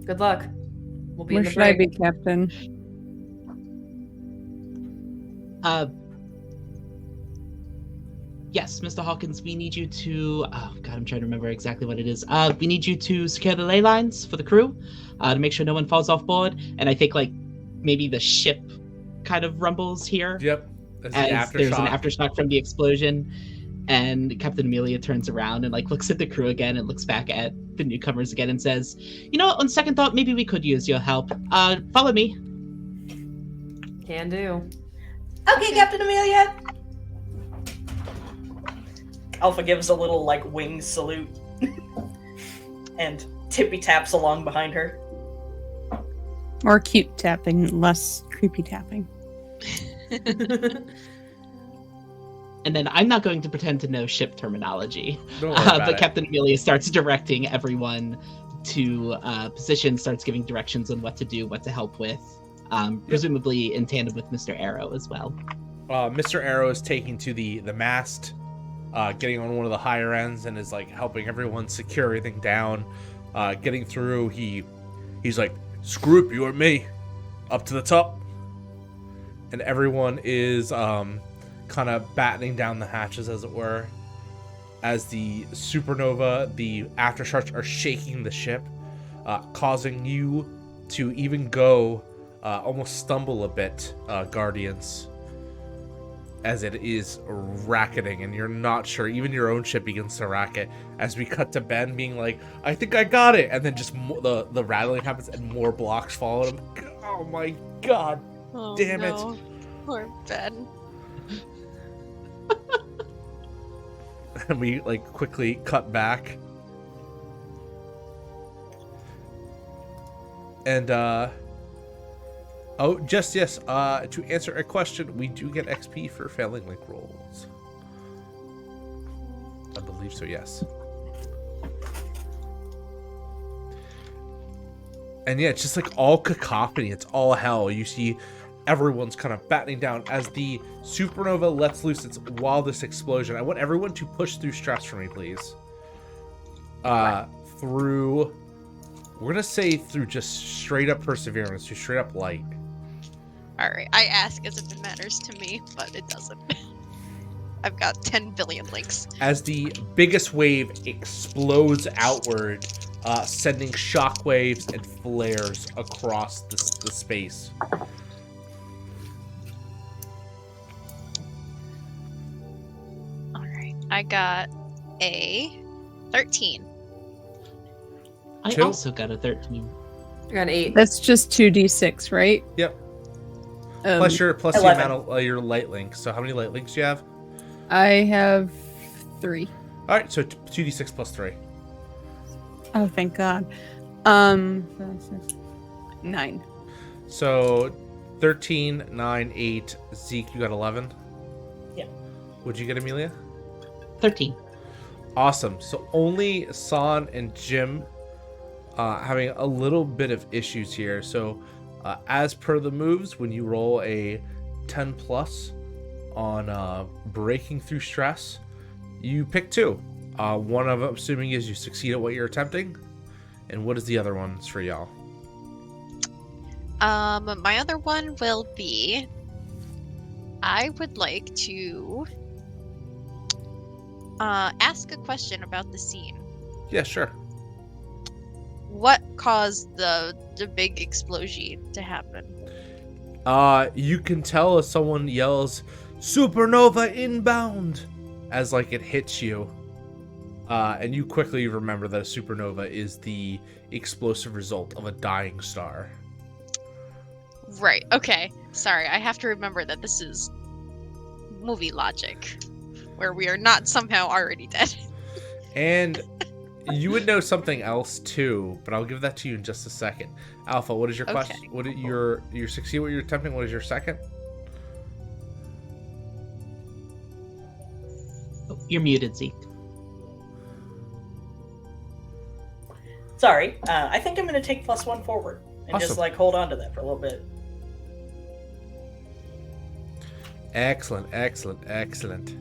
Good luck. We'll be Where in the should I brig. be, Captain? Yes, Mr. Hawkins, we need you to... Oh, God, I'm trying to remember exactly what it is. We need you to secure the ley lines for the crew, to make sure no one falls off board. And I think, maybe the ship kind of rumbles here. Yep. As there's an aftershock from the explosion. And Captain Amelia turns around and looks at the crew again and looks back at the newcomers again and says, you know what, on second thought, maybe we could use your help. Follow me. Can do. Okay, Captain Amelia. Alpha gives a little, like, wing salute and tippy taps along behind her. More cute tapping, less creepy tapping. And then I'm not going to pretend to know ship terminology, Don't worry about but it. Captain Amelia starts directing everyone to position, starts giving directions on what to do, what to help with, presumably in tandem with Mr. Arrow as well. Mr. Arrow is taking to the mast, getting on one of the higher ends, and is like helping everyone secure everything down. Getting through, he's like, "Screw it, you or me, up to the top." And everyone is kind of battening down the hatches, as it were, as the supernova, the aftershocks are shaking the ship, causing you to even go almost stumble a bit, Guardians, as it is racketing, and you're not sure. Even your own ship begins to racket as we cut to Ben being like, "I think I got it," and then just the rattling happens and more blocks fall at him. Oh my god, Oh, damn no. it. Poor Ben. And we like quickly cut back, and oh, just yes, to answer a question, we do get XP for failing link rolls. I believe so, yes. And yeah, it's just like all cacophony, it's all hell. You see everyone's kind of battening down as the supernova lets loose its wildest explosion. I want everyone to push through stress for me, please. Through, we're gonna say through just straight up perseverance, to straight up light. Alright, I ask as if it matters to me, but it doesn't. I've got 10 billion links. As the biggest wave explodes outward, sending shockwaves and flares across the space. Alright, I got a 13. I Two. also got a 13. I got an 8. That's just 2d6, right? Yep. Um, Plus the 11. amount of your light links. So how many light links do you have? I have 3. All right, so 2d6 plus 3. Oh, thank God. 9. So 13, 9, 8. Zeke, you got 11? Yeah. What'd you get, Amelia? 13. Awesome. So only San and Jim having a little bit of issues here. So as per the moves, when you roll a 10 plus on breaking through stress, you pick 2. One of them, assuming, is you succeed at what you're attempting. And what is the other ones for y'all? My other one will be, I would like to ask a question about the scene. Yeah, sure. What caused the big explosion to happen? You can tell as someone yells, "Supernova inbound!" as like it hits you. And you quickly remember that a supernova is the explosive result of a dying star. Right, okay. Sorry, I have to remember that this is movie logic, where we are not somehow already dead. And you would know something else too, but I'll give that to you in just a second. Alpha, what is your question? Okay. What is your succeed what you're attempting? What is your second? Oh, you're muted, Zeke. Sorry, I think I'm going to take +1 forward and just Awesome. like hold on to that for a little bit. Excellent, excellent, excellent.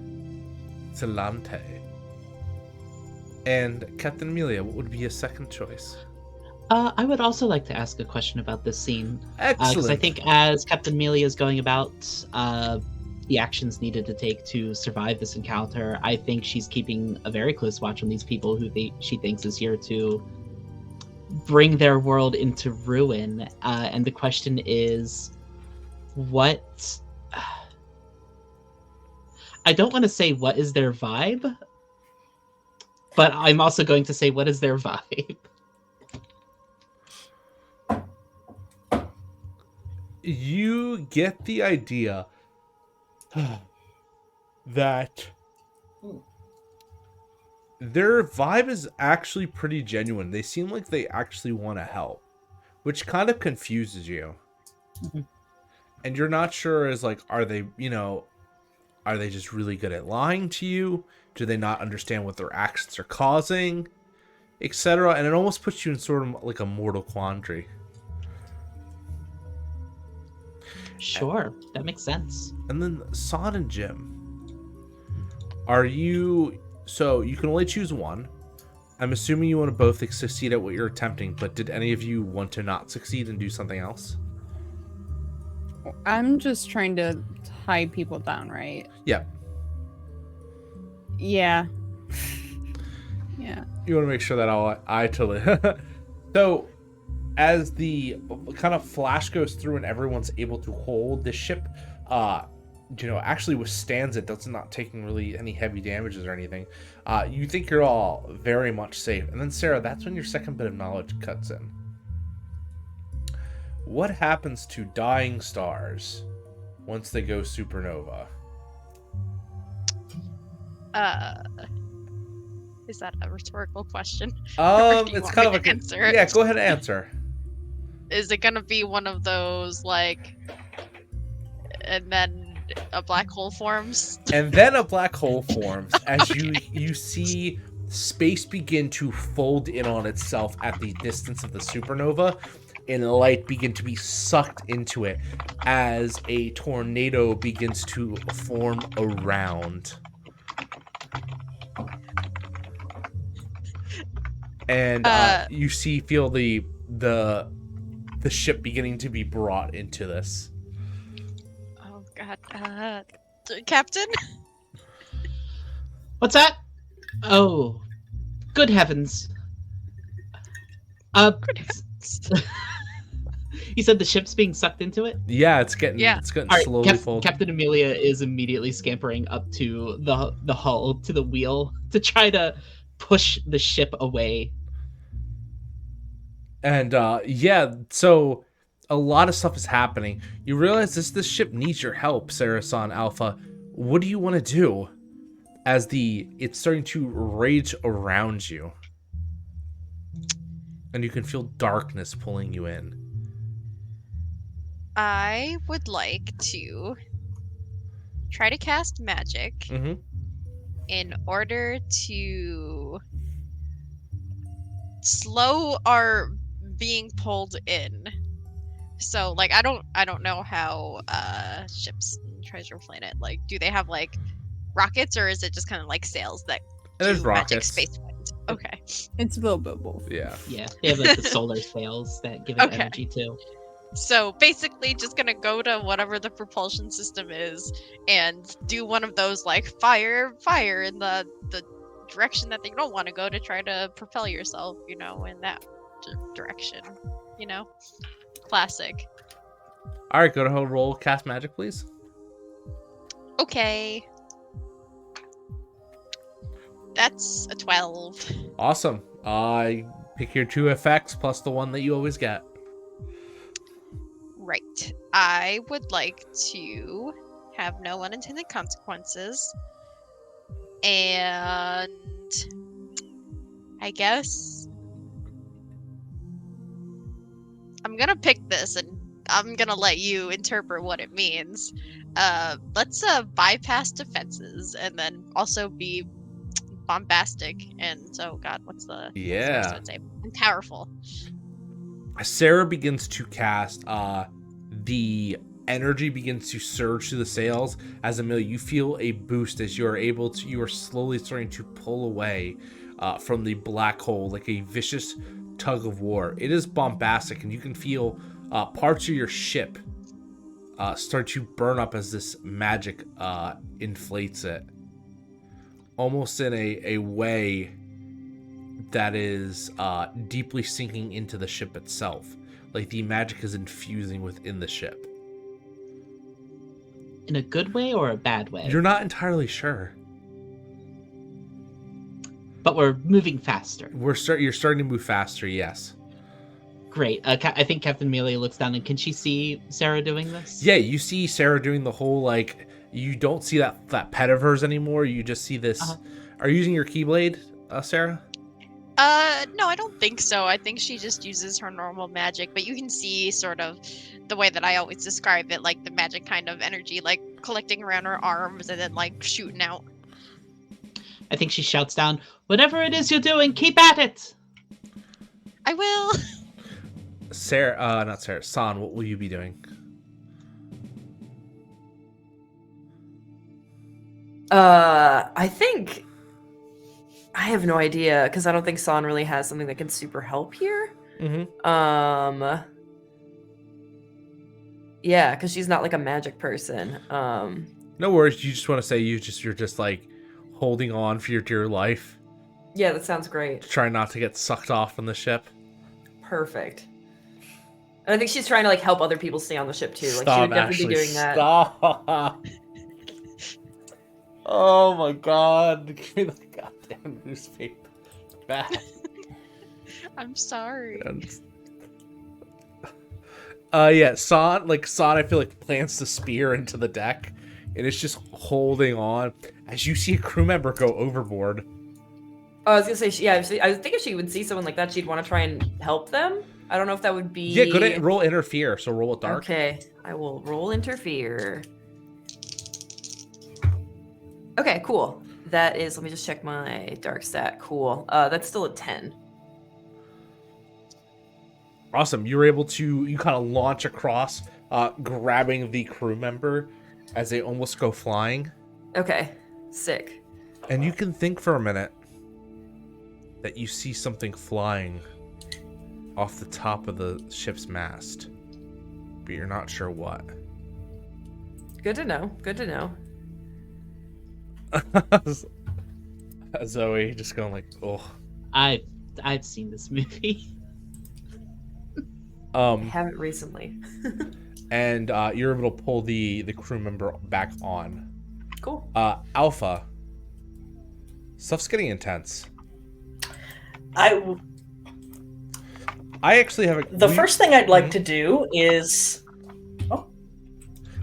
Excelente. And Captain Amelia, what would be your second choice? I would also like to ask a question about this scene. Excellent. Because I think as Captain Amelia is going about the actions needed to take to survive this encounter, I think she's keeping a very close watch on these people who she thinks is here to bring their world into ruin. And the question is, what... I don't want to say what is their vibe, but I'm also going to say what is their vibe. You get the idea that Their vibe is actually pretty genuine. They seem like they actually want to help, which kind of confuses you. Mhm. And you're not sure as like, are they just really good at lying to you? Do they not understand what their actions are causing, etc.? And it almost puts you in sort of like a mortal quandary. Sure, that makes sense. And then Son and Jim, are you... So you can only choose one. I'm assuming you want to both succeed at what you're attempting, but did any of you want to not succeed and do something else? I'm just trying to tie people down, right? Yeah. Yeah. Yeah. You want to make sure that I totally... So, as the kind of flash goes through and everyone's able to hold, the ship, actually withstands it. That's not taking really any heavy damages or anything. You think you're all very much safe. And then, Sarah, that's when your second bit of knowledge cuts in. What happens to dying stars once they go supernova? Is that a rhetorical question? Or do you It's want kind me of to a... answer it? Yeah, go ahead and answer. Is it gonna be one of those like, and then a black hole forms? And then a black hole forms as you see space begin to fold in on itself at the distance of the supernova, and light begin to be sucked into it as a tornado begins to form around. And you feel the ship beginning to be brought into this. Oh god, Captain? What's that? Oh, good heavens. You said the ship's being sucked into it? Yeah, it's getting Yeah. All right, slowly folded. Captain Amelia is immediately scampering up to the hull, to the wheel, to try to push the ship away. And so a lot of stuff is happening. You realize this ship needs your help, Sarah-san Alpha. What do you want to do as it's starting to rage around you? And you can feel darkness pulling you in. I would like to try to cast magic Mm-hmm. in order to slow our being pulled in. So like I don't know how ships in Treasure Planet, like, do they have like rockets, or is it just kind of like sails that There's do magic rockets. space wind? Okay. It's a little bit both. Yeah. Yeah, they have like the solar sails that give it Okay. energy too. So basically just gonna go to whatever the propulsion system is and do one of those like fire in the direction that they don't want to go, to try to propel yourself, in that direction. Classic. All right, go to roll cast magic, please. Okay. That's a 12. Awesome. Pick your 2 effects plus the one that you always get. Right. I would like to have no unintended consequences. And I guess I'm gonna pick this and I'm gonna let you interpret what it means. Let's bypass defenses and then also be bombastic and what's the rest of it say? And powerful. Sarah begins to cast, the energy begins to surge through the sails. As Amelia, you feel a boost as you are slowly starting to pull away from the black hole like a vicious tug of war. It is bombastic, and you can feel parts of your ship start to burn up as this magic inflates it. Almost in a way that is deeply sinking into the ship itself. Like the magic is infusing within the ship. In a good way or a bad way? You're not entirely sure. But we're moving faster. You're starting to move faster, yes. Great. I think Captain Amelia looks down, and can she see Sarah doing this? Yeah, you see Sarah doing the whole, like, you don't see that pet of hers anymore. You just see this. Are you using your Keyblade Sarah? No, I don't think so. I think she just uses her normal magic, but you can see sort of the way that I always describe it, like the magic kind of energy, like collecting around her arms and then like shooting out. I think she shouts down, "Whatever it is you're doing, keep at it!" I will. Sarah, not Sarah, San, what will you be doing? I think I have no idea because I don't think San really has something that can super help here. Mm-hmm. Yeah, because she's not like a magic person. No worries. You just want to say you're just like holding on for your dear life. Yeah, that sounds great. Trying not to get sucked off from the ship. Perfect. And I think she's trying to like help other people stay on the ship too. Like she Stop, would definitely be Ashley, doing that. Stop. Oh my god. Give me the goddamn newspaper back. I'm sorry. Yeah, San, I feel like plants the spear into the deck, and it's just holding on as you see a crew member go overboard. Oh, I was gonna say, I was thinking if she would see someone like that, she'd want to try and help them. I don't know if that would be. Yeah, go ahead and roll interfere. So roll it dark. Okay, I will roll interfere. Okay, cool. That is. Let me just check my dark stat. Cool. That's still a 10. Awesome. You were able to, you kind of launch across, grabbing the crew member as they almost go flying. Okay, sick. And you can think for a minute that you see something flying off the top of the ship's mast, but you're not sure what. Good to know. Good to know. Zoe just going like, oh. I've seen this movie. I haven't recently. And you're able to pull the crew member back on. Cool. Alpha. Stuff's getting intense. I actually have The first thing I'd like to do is. Oh,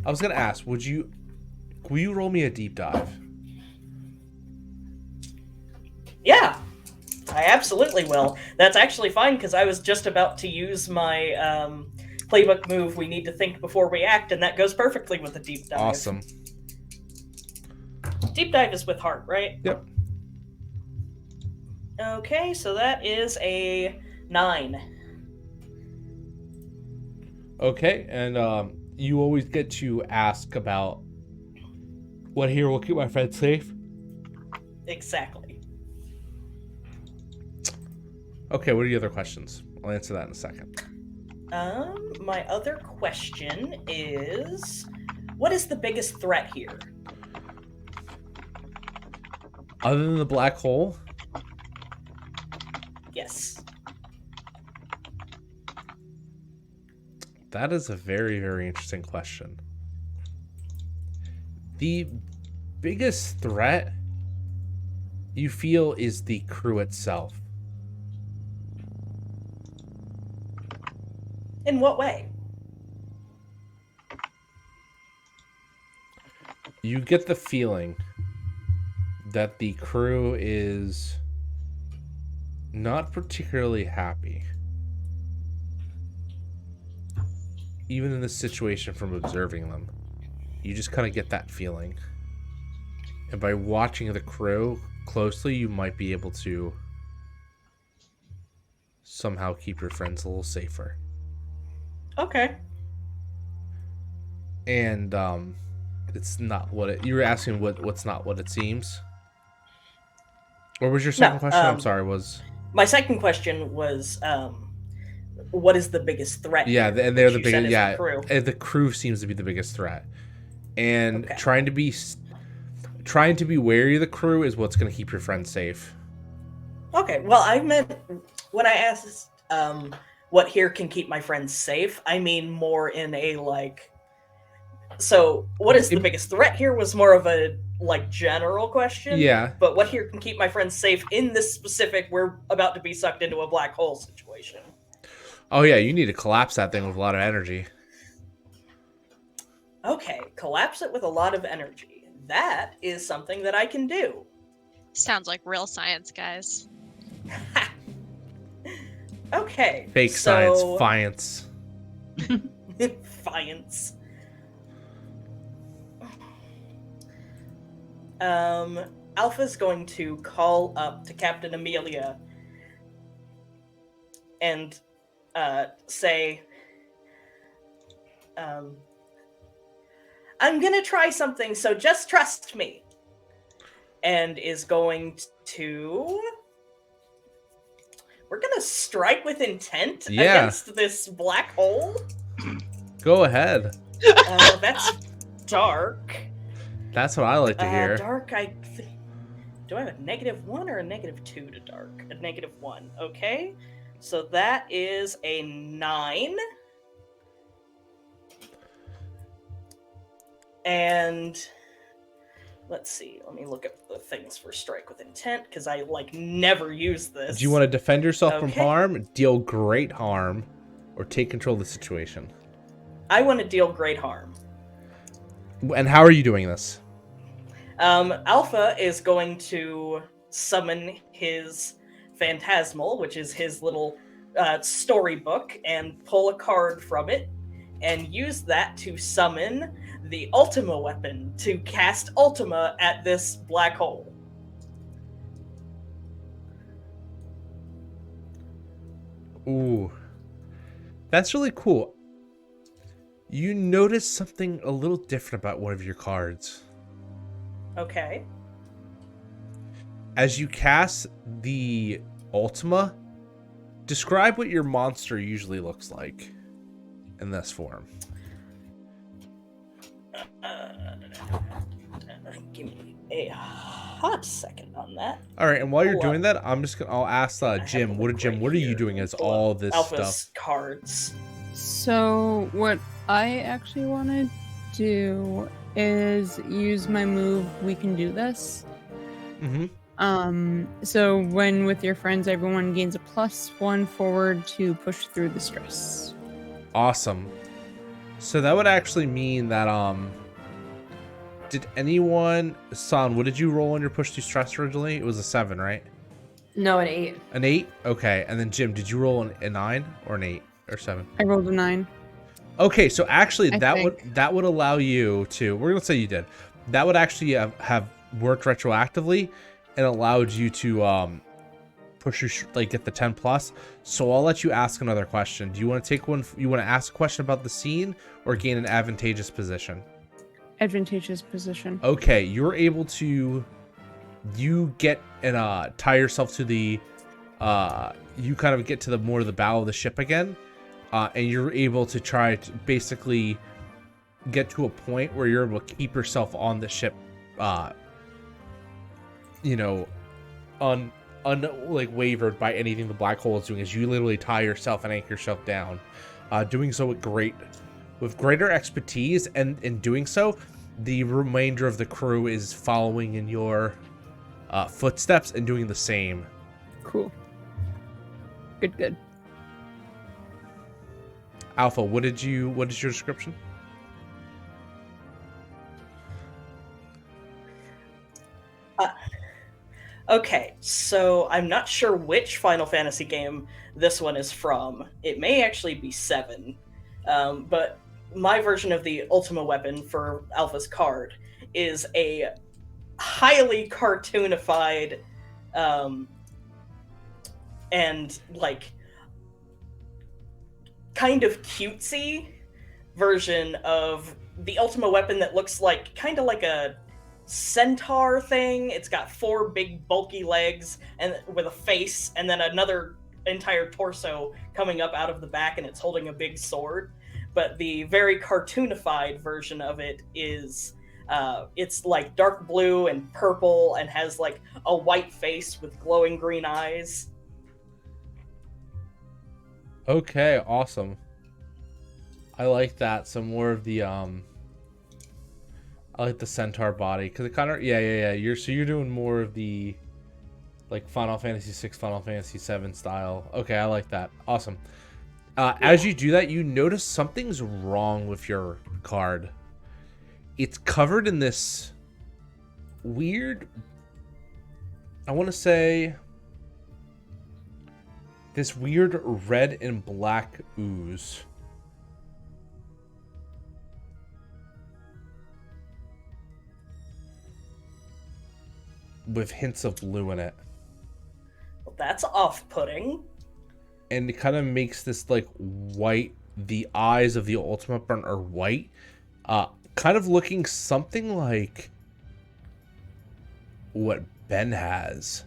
I was gonna ask, will you roll me a deep dive? yeah, I absolutely will. That's actually fine because I was just about to use my playbook move. We need to think before we act, and that goes perfectly with the deep dive. Awesome. Deep dive is with heart, right? Yep. Okay, so that is a 9. Okay, and you always get to ask about what here will keep my friend safe. Exactly. Okay, what are your other questions? I'll answer that in a second. My other question is, what is the biggest threat here? Other than the black hole? Yes. That is a very, very interesting question. The biggest threat you feel is the crew itself. In what way? You get the feeling that the crew is not particularly happy. Even in this situation from observing them. You just kind of get that feeling. And by watching the crew closely, you might be able to somehow keep your friends a little safer. Okay. And it's not what it... You were asking what's not what it seems? Or was your second question? I'm sorry, was... My second question was, what is the biggest threat? Yeah, and they're the You said biggest... it's Yeah, the crew. the crew seems to be the biggest threat. And Okay. trying to be wary of the crew is what's going to keep your friends safe. Okay, well, I meant, when I asked what here can keep my friends safe, I mean more in a, like... So, what is the biggest threat here was more of a, like, general question. Yeah. But what here can keep my friends safe in this specific, we're about to be sucked into a black hole situation. Oh, yeah, you need to collapse that thing with a lot of energy. Okay, collapse it with a lot of energy. That is something that I can do. Sounds like real science, guys. Okay. Fake science, fiance. Fiance. Alpha's going to call up to Captain Amelia and say, I'm gonna try something, so just trust me. And is going to... We're gonna strike with intent against this black hole? Go ahead. That's dark. That's what I like to hear. Dark, do I have a -1 or a -2 to dark? A -1. Okay. So that is a 9. And let's see. Let me look up the things for strike with intent because I never use this. Do you want to defend yourself from harm, deal great harm, or take control of the situation? I want to deal great harm. And how are you doing this? Alpha is going to summon his Phantasmal, which is his little storybook, and pull a card from it, and use that to summon the Ultima weapon to cast Ultima at this black hole. Ooh. That's really cool. You notice something a little different about one of your cards. Okay. As you cast the Ultima, describe what your monster usually looks like in this form. Give me a hot second on that. All right, and while you're doing that, I'll ask Jim. What are you doing as all this Alpha's stuff? Cards. So what I actually want to do is use my move, We Can Do This. Mm-hmm. So when with your friends, everyone gains a +1 forward to push through the stress. Awesome. So that would actually mean that did anyone, San, what did you roll on your push through stress originally? It was a 7, right? No, an 8. An 8? Okay. And then Jim, did you roll a 9 or an 8 or 7? I rolled a 9. Okay, so actually I that would allow you to, we're gonna say you did. That would actually have worked retroactively and allowed you to push your get the 10+. So I'll let you ask another question. Do you want to take one? You want to ask a question about the scene or gain an advantageous position? Advantageous position. Okay, you're able to. You get and tie yourself to the. You kind of get to the more of the bow of the ship again, and you're able to try to basically get to a point where you're able to keep yourself on the ship. Wavered by anything the black hole is doing, as you literally tie yourself and anchor yourself down, doing so with greater expertise, and in doing so, the remainder of the crew is following in your footsteps and doing the same. Cool. Good. Alpha, what is your description? Okay, so I'm not sure which Final Fantasy game this one is from. It may actually be 7. But my version of the Ultima weapon for Alpha's card is a highly cartoonified and kind of cutesy version of the Ultima weapon that looks kind of like a centaur thing. It's got 4 big bulky legs and with a face, and then another entire torso coming up out of the back, and it's holding a big sword. But the very cartoonified version of it is it's dark blue and purple and has a white face with glowing green eyes. Okay, awesome. I like that. Some more of the I like the centaur body because it kind of yeah. You're doing more of the Final Fantasy 6, Final Fantasy 7 style. Okay, I like that. Awesome. As you do that, you notice something's wrong with your card. It's covered in this weird I want to say this weird red and black ooze. With hints of blue in it. Well, that's off-putting. And it kind of makes this like white, the eyes of the ultimate burn are white. Kind of looking something like what Ben has.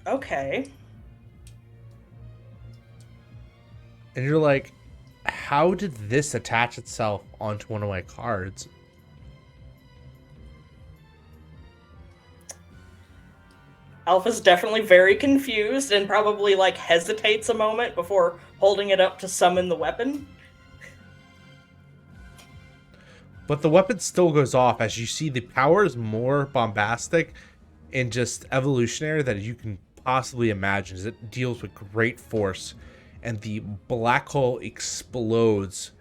Okay. And you're like, how did this attach itself onto one of my cards? Alpha's definitely very confused and probably like hesitates a moment before holding it up to summon the weapon. But the weapon still goes off. As you see, the power is more bombastic and just evolutionary than you can possibly imagine, as it deals with great force. And the black hole explodes,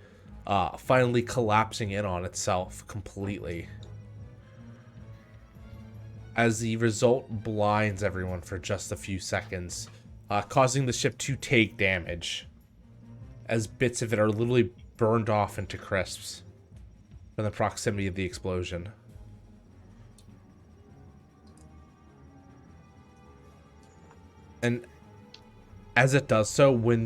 finally collapsing in on itself completely. As the result blinds everyone for just a few seconds, causing the ship to take damage, as bits of it are literally burned off into crisps from the proximity of the explosion. And as it does so, when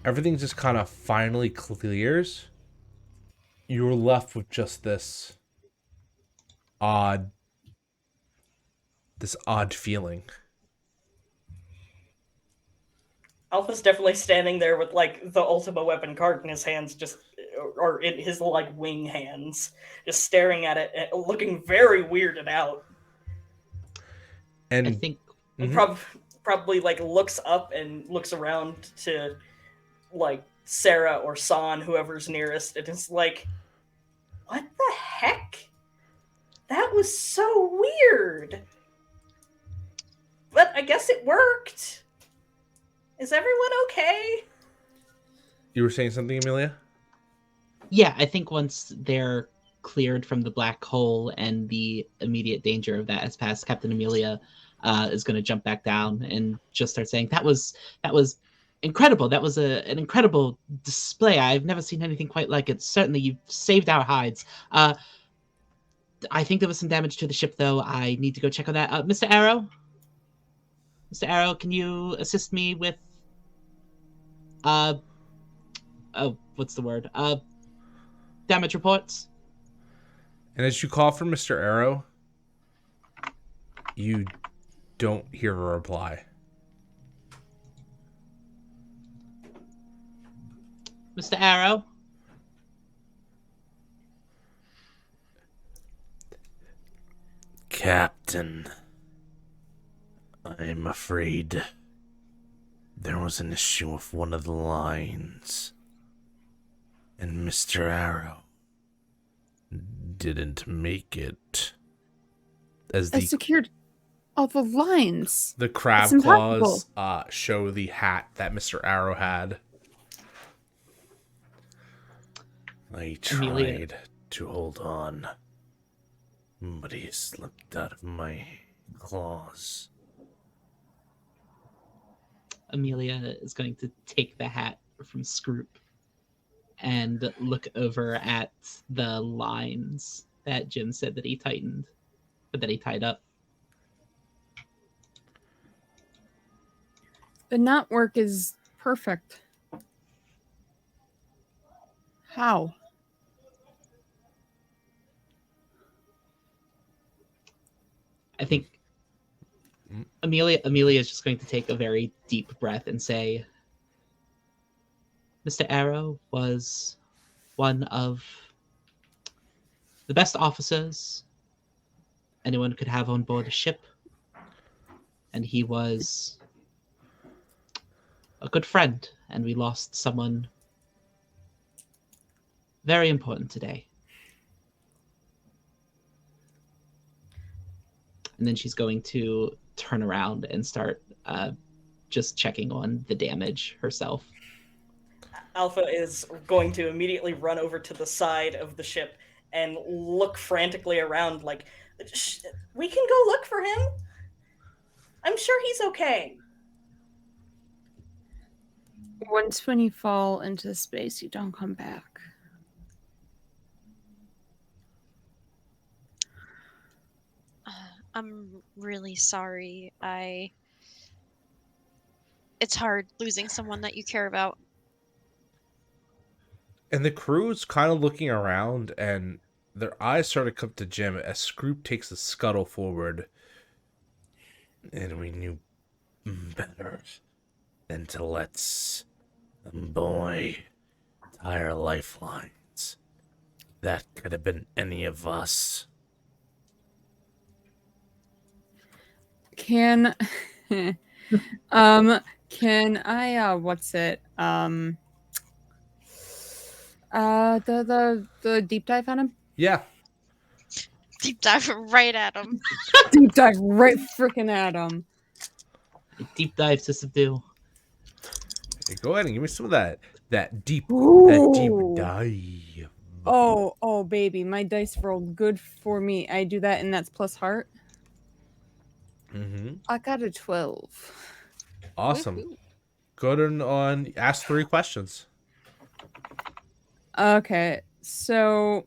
everything just kind of finally clears, you're left with just this odd feeling. Alpha's definitely standing there with like the Ultima weapon card in his hands, just or in his like wing hands, just staring at it, looking very weirded out. And I think Probably like looks up and looks around to like Sarah or San, whoever's nearest, and is like, "What the heck? That was so weird." But I guess it worked. Is everyone okay? You were saying something, Amelia? Yeah, I think once they're cleared from the black hole and the immediate danger of that has passed, Captain Amelia is going to jump back down and just start saying, that was incredible. That was an incredible display. I've never seen anything quite like it. Certainly, you've saved our hides. I think there was some damage to the ship, though. I need to go check on that. Mr. Arrow? Mr. Arrow, can you assist me with what's the word? Damage reports? And as you call for Mr. Arrow, you don't hear a reply. Mr. Arrow? Captain, I'm afraid there was an issue with one of the lines, and Mr. Arrow didn't make it. As I the secured all the lines. the crab It's claws show the hat that Mr. Arrow had. I Amelia. tried to hold on, but he slipped out of my claws. Amelia is going to take the hat from Scroop and look over at the lines that Jim said that he tightened, but that he tied up. The knot work is perfect. How? I think Amelia is just going to take a very deep breath and say, Mr. Arrow was one of the best officers anyone could have on board a ship. And he was a good friend, and we lost someone very important today. And then she's going to turn around and start just checking on the damage herself. Alpha is going to immediately run over to the side of the ship and look frantically around, like We can go look for him. I'm sure he's okay. Once when you fall into space, you don't come back. I'm really sorry. It's hard losing someone that you care about. And the crew's kind of looking around, and their eyes start to come to Jim as Scroop takes a scuttle forward. And we knew better than to let the boy tie our lifelines. That could have been any of us. Can can I what's it? The deep dive on him? Yeah. Deep dive right at him. Deep dive right freaking at him. Deep dive to subdue. Hey, go ahead and give me some of that deep Ooh. dive. Oh baby, my dice rolled good for me. I do that and that's plus heart. Mm-hmm. I got a 12. Awesome. Woo-hoo. Go ahead and ask 3 questions. Okay, so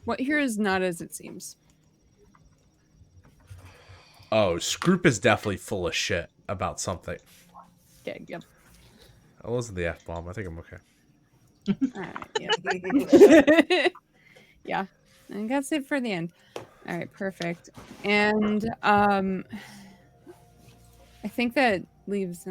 what here is not as it seems. Oh, Scroop is definitely full of shit about something. Okay, yep. That wasn't the F-bomb. I think I'm okay. Alright, yeah. Yeah. I gotta save for the end. Alright, perfect. And I think that leaves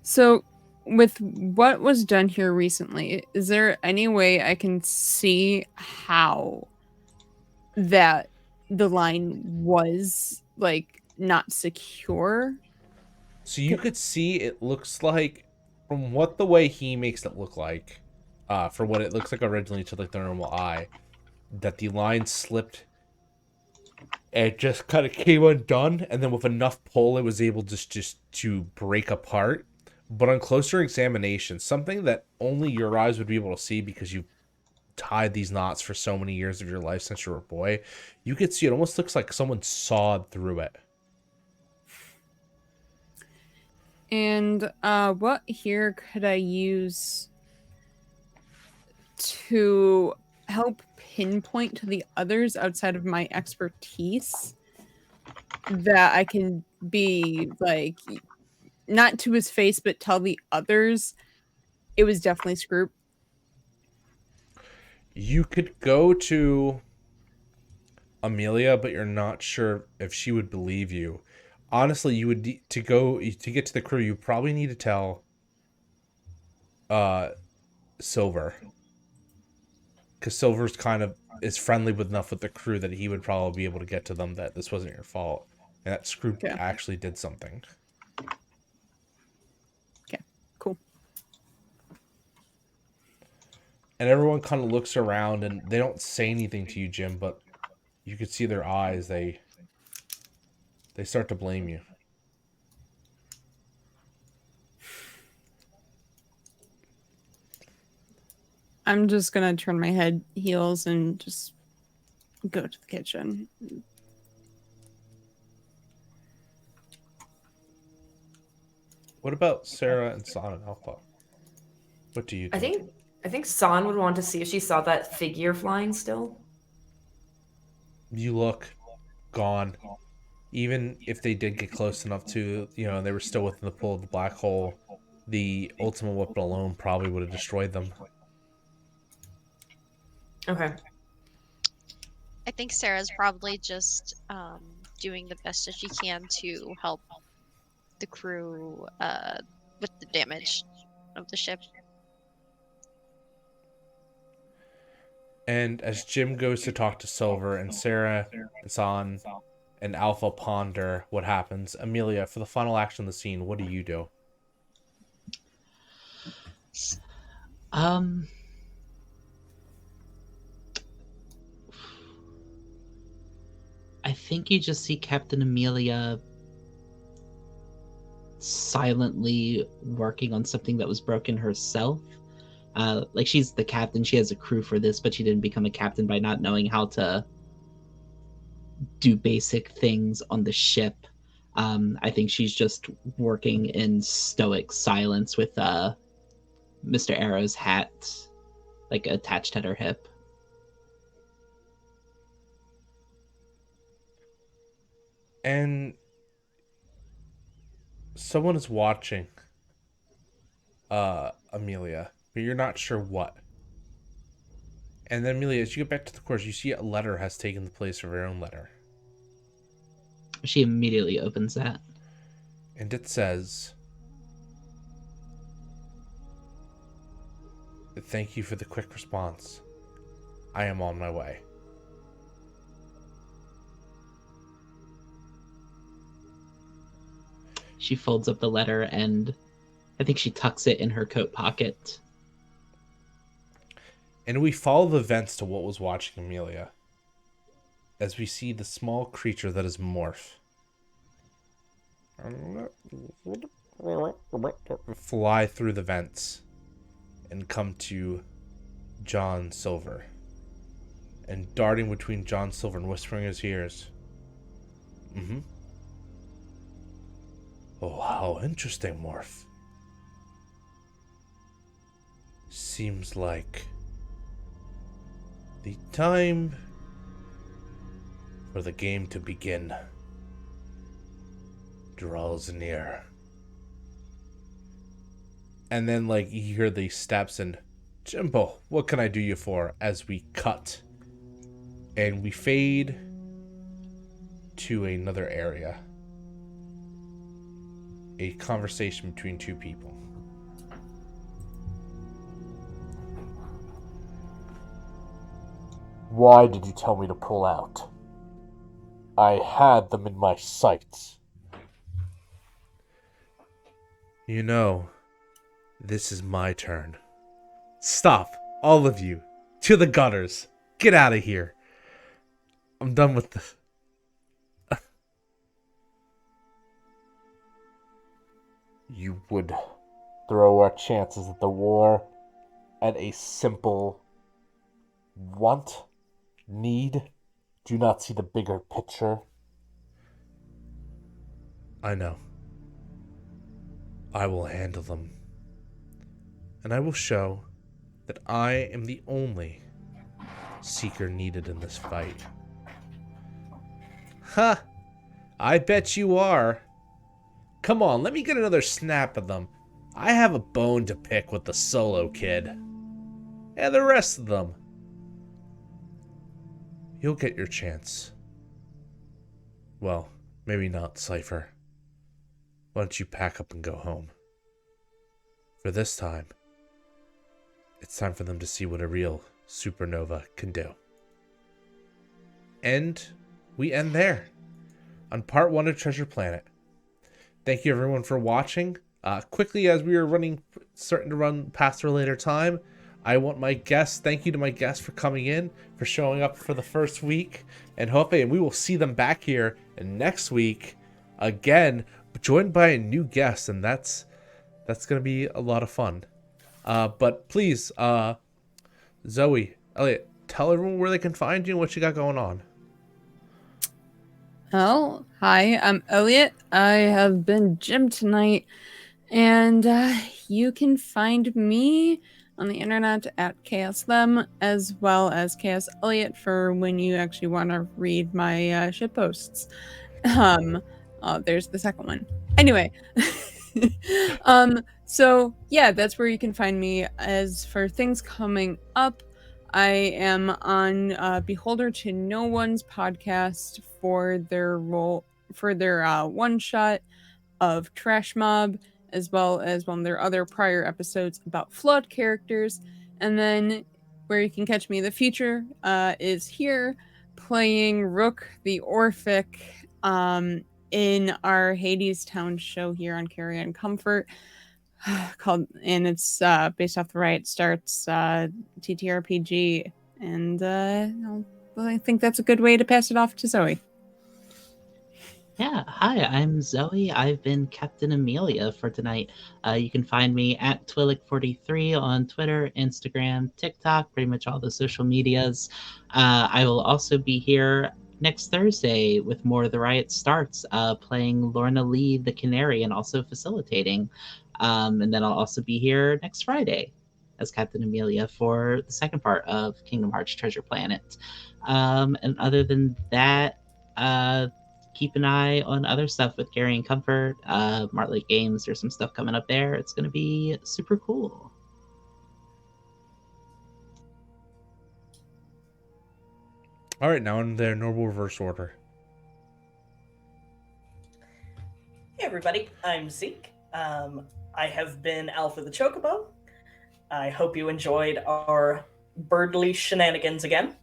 so with what was done here recently, is there any way I can see how that the line was like not secure? So you could see it looks like, from what the way he makes it look like, for what it looks like originally to like the normal eye, that the line slipped. It just kind of came undone, and then with enough pull, it was able just to break apart. But on closer examination, something that only your eyes would be able to see because you've tied these knots for so many years of your life since you were a boy, you could see it almost looks like someone sawed through it. And what here could I use to help pinpoint to the others outside of my expertise that I can be like, not to his face, but tell the others it was definitely Scroop? You could go to Amelia, but you're not sure if she would believe you. Honestly, you would to get to the crew. You probably need to tell Silver, because Silver's kind of is friendly with enough with the crew that he would probably be able to get to them that this wasn't your fault and that Scroop actually did something. Okay, cool. And everyone kind of looks around and they don't say anything to you, Jim, but you could see their eyes. They start to blame you. I'm just gonna turn my head heels and just go to the kitchen. What about Sarah and San and Alpha? What do you do? I think San would want to see if she saw that figure flying still. You look gone. Even if they did get close enough to, they were still within the pull of the black hole, the ultimate weapon alone probably would have destroyed them. Okay. I think Sarah's probably just doing the best that she can to help the crew with the damage of the ship. And as Jim goes to talk to Silver and Sarah and San and Alpha ponder what happens, Amelia, for the final action of the scene, what do you do? I think you just see Captain Amelia silently working on something that was broken herself. Like, she's the captain. She has a crew for this, but she didn't become a captain by not knowing how to do basic things on the ship. I think she's just working in stoic silence with Mr. Arrow's hat, like, attached at her hip. And someone is watching Amelia, but you're not sure what. And then, Amelia, as you get back to the course, you see a letter has taken the place of her own letter. She immediately opens that. And it says, "Thank you for the quick response. I am on my way." She folds up the letter and I think she tucks it in her coat pocket. And we follow the events to what was watching Amelia, as we see the small creature that is Morph fly through the vents and come to John Silver. And darting between John Silver and whispering in his ears, "Oh, how interesting, Morph. Seems like the time for the game to begin draws near." And then, like, you hear these steps and, "Jimbo, what can I do you for?" as we cut. And we fade to another area. A conversation between two people. Why did you tell me to pull out? I had them in my sights. You know, this is my turn. Stop, all of you. To the gutters. Get out of here. I'm done with this. You would throw our chances at the war at a simple want, need, do not see the bigger picture. I know. I will handle them. And I will show that I am the only seeker needed in this fight. Ha! I bet you are. Come on, let me get another snap at them. I have a bone to pick with the solo kid. And the rest of them. You'll get your chance. Well, maybe not, Cypher. Why don't you pack up and go home? For this time, it's time for them to see what a real Supernova can do. And we end there on part 1 of Treasure Planet. Thank you everyone for watching. Quickly, as we are starting to run past our later time, I want my guests, thank you to my guests for coming in, for showing up for the first week, and hopefully we will see them back here next week again, joined by a new guest, and that's going to be a lot of fun. But please, Zoe, Elliot, tell everyone where they can find you and what you got going on. Oh, hi, I'm Elliot. I have been Jim tonight, and you can find me on the internet at Chaos Them, as well as Chaos Elliot for when you actually want to read my shit posts. There's the second one. Anyway, so yeah, that's where you can find me. As for things coming up, I am on Beholder to No One's podcast for their one shot of Trash Mob, as well as one of their other prior episodes about flawed characters. And then where you can catch me in the future is here playing Rook the Orphic in our Hades Town show here on Carrion Comfort. And it's based off the Riot Starts TTRPG, and I think that's a good way to pass it off to Zoe. Yeah, hi, I'm Zoe. I've been Captain Amelia for tonight. You can find me at Twillick43 on Twitter, Instagram, TikTok, pretty much all the social medias. I will also be here next Thursday with more of the Riot Starts, playing Lorna Lee the Canary and also facilitating. And then I'll also be here next Friday as Captain Amelia for the second part of Kingdom Hearts Treasure Planet. And other than that, keep an eye on other stuff with Carrion Comfort, Martlake Games. There's some stuff coming up there. It's going to be super cool. All right, now in their normal reverse order. Hey everybody, I'm Zeke. I have been Alpha the Chocobo. I hope you enjoyed our birdly shenanigans again.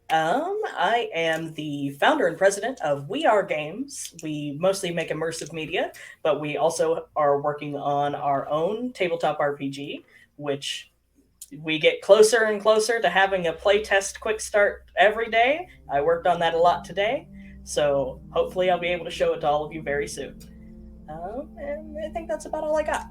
I am the founder and president of We Are Games. We mostly make immersive media, but we also are working on our own tabletop RPG, which we get closer and closer to having a playtest quick start every day. I worked on that a lot today, so hopefully I'll be able to show it to all of you very soon. And I think that's about all I got.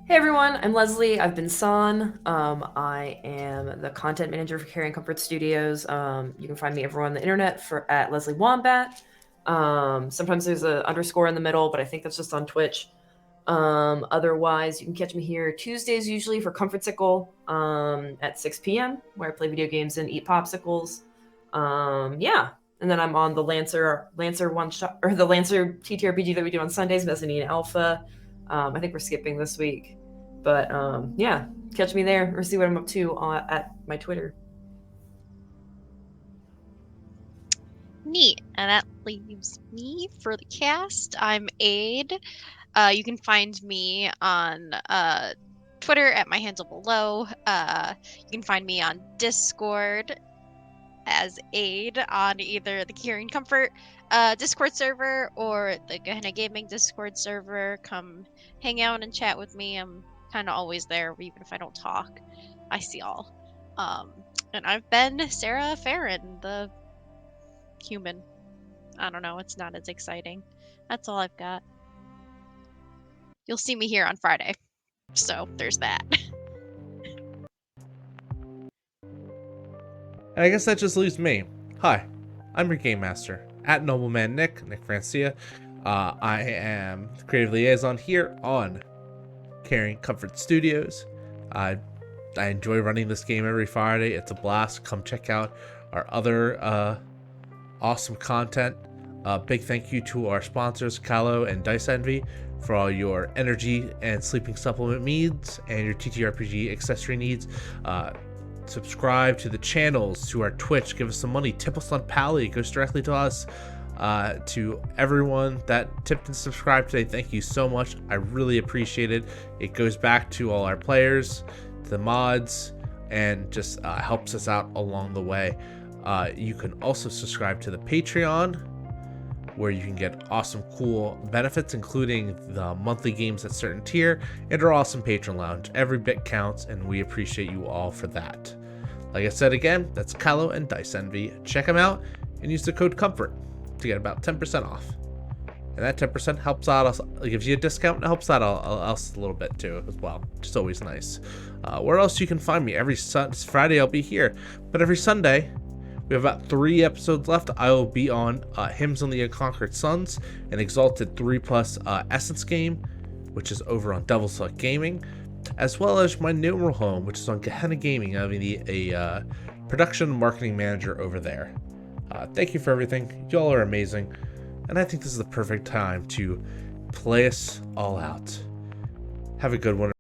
Hey everyone, I'm Leslie. I've been San. I am the content manager for Carrion Comfort Studios. You can find me everywhere on the internet at Leslie Wombat. Sometimes there's an underscore in the middle, but I think that's just on Twitch. Otherwise, you can catch me here Tuesdays usually for Comfortsicle at 6 p.m. where I play video games and eat popsicles. Yeah. And then I'm on the Lancer one shot, or the Lancer TTRPG that we do on Sundays, Mezzanine Alpha. I think we're skipping this week. But yeah, catch me there or see what I'm up to at my Twitter. Neat. And that leaves me for the cast. I'm Aid. You can find me on Twitter at my handle below. You can find me on Discord as Aid on either the Carrion Comfort Discord server or the Gehenna Gaming Discord server. Come hang out and chat with me. I'm kind of always there, even if I don't talk. I see all. And I've been Sarah Farron, the human. I don't know, it's not as exciting. That's all I've got. You'll see me here on Friday. So there's that. And I guess that just leaves me. Hi, I'm your game master at Nobleman Nick Francia. I am the creative liaison here on Carrion Comfort Studios. I enjoy running this game every Friday. It's a blast. Come check out our other awesome content. Big thank you to our sponsors, Calo and Dice Envy, for all your energy and sleeping supplement needs and your TTRPG accessory needs. Subscribe to the channels, to our Twitch, give us some money, tip us on Pally, it goes directly to us. To everyone that tipped and subscribed today, thank you so much. I really appreciate it. It goes back to all our players, to the mods, and just helps us out along the way. You can also subscribe to the Patreon, where you can get awesome, cool benefits, including the monthly games at certain tier and our awesome patron lounge. Every bit counts, and we appreciate you all for that. Like I said again, that's Calo and Dice Envy. Check them out and use the code COMFORT to get about 10% off. And that 10% helps out us, gives you a discount, and helps out us a little bit too as well, which is always nice. Where else you can find me? Every Friday I'll be here, but every Sunday we have about 3 episodes left. I will be on Hymns on the Unconquered Sons, an Exalted 3+ Essence game, which is over on Devil's Luck Gaming, as well as my new home, which is on Gehenna Gaming. I'm a production marketing manager over there. Thank you for everything. Y'all are amazing. And I think this is the perfect time to play us all out. Have a good one.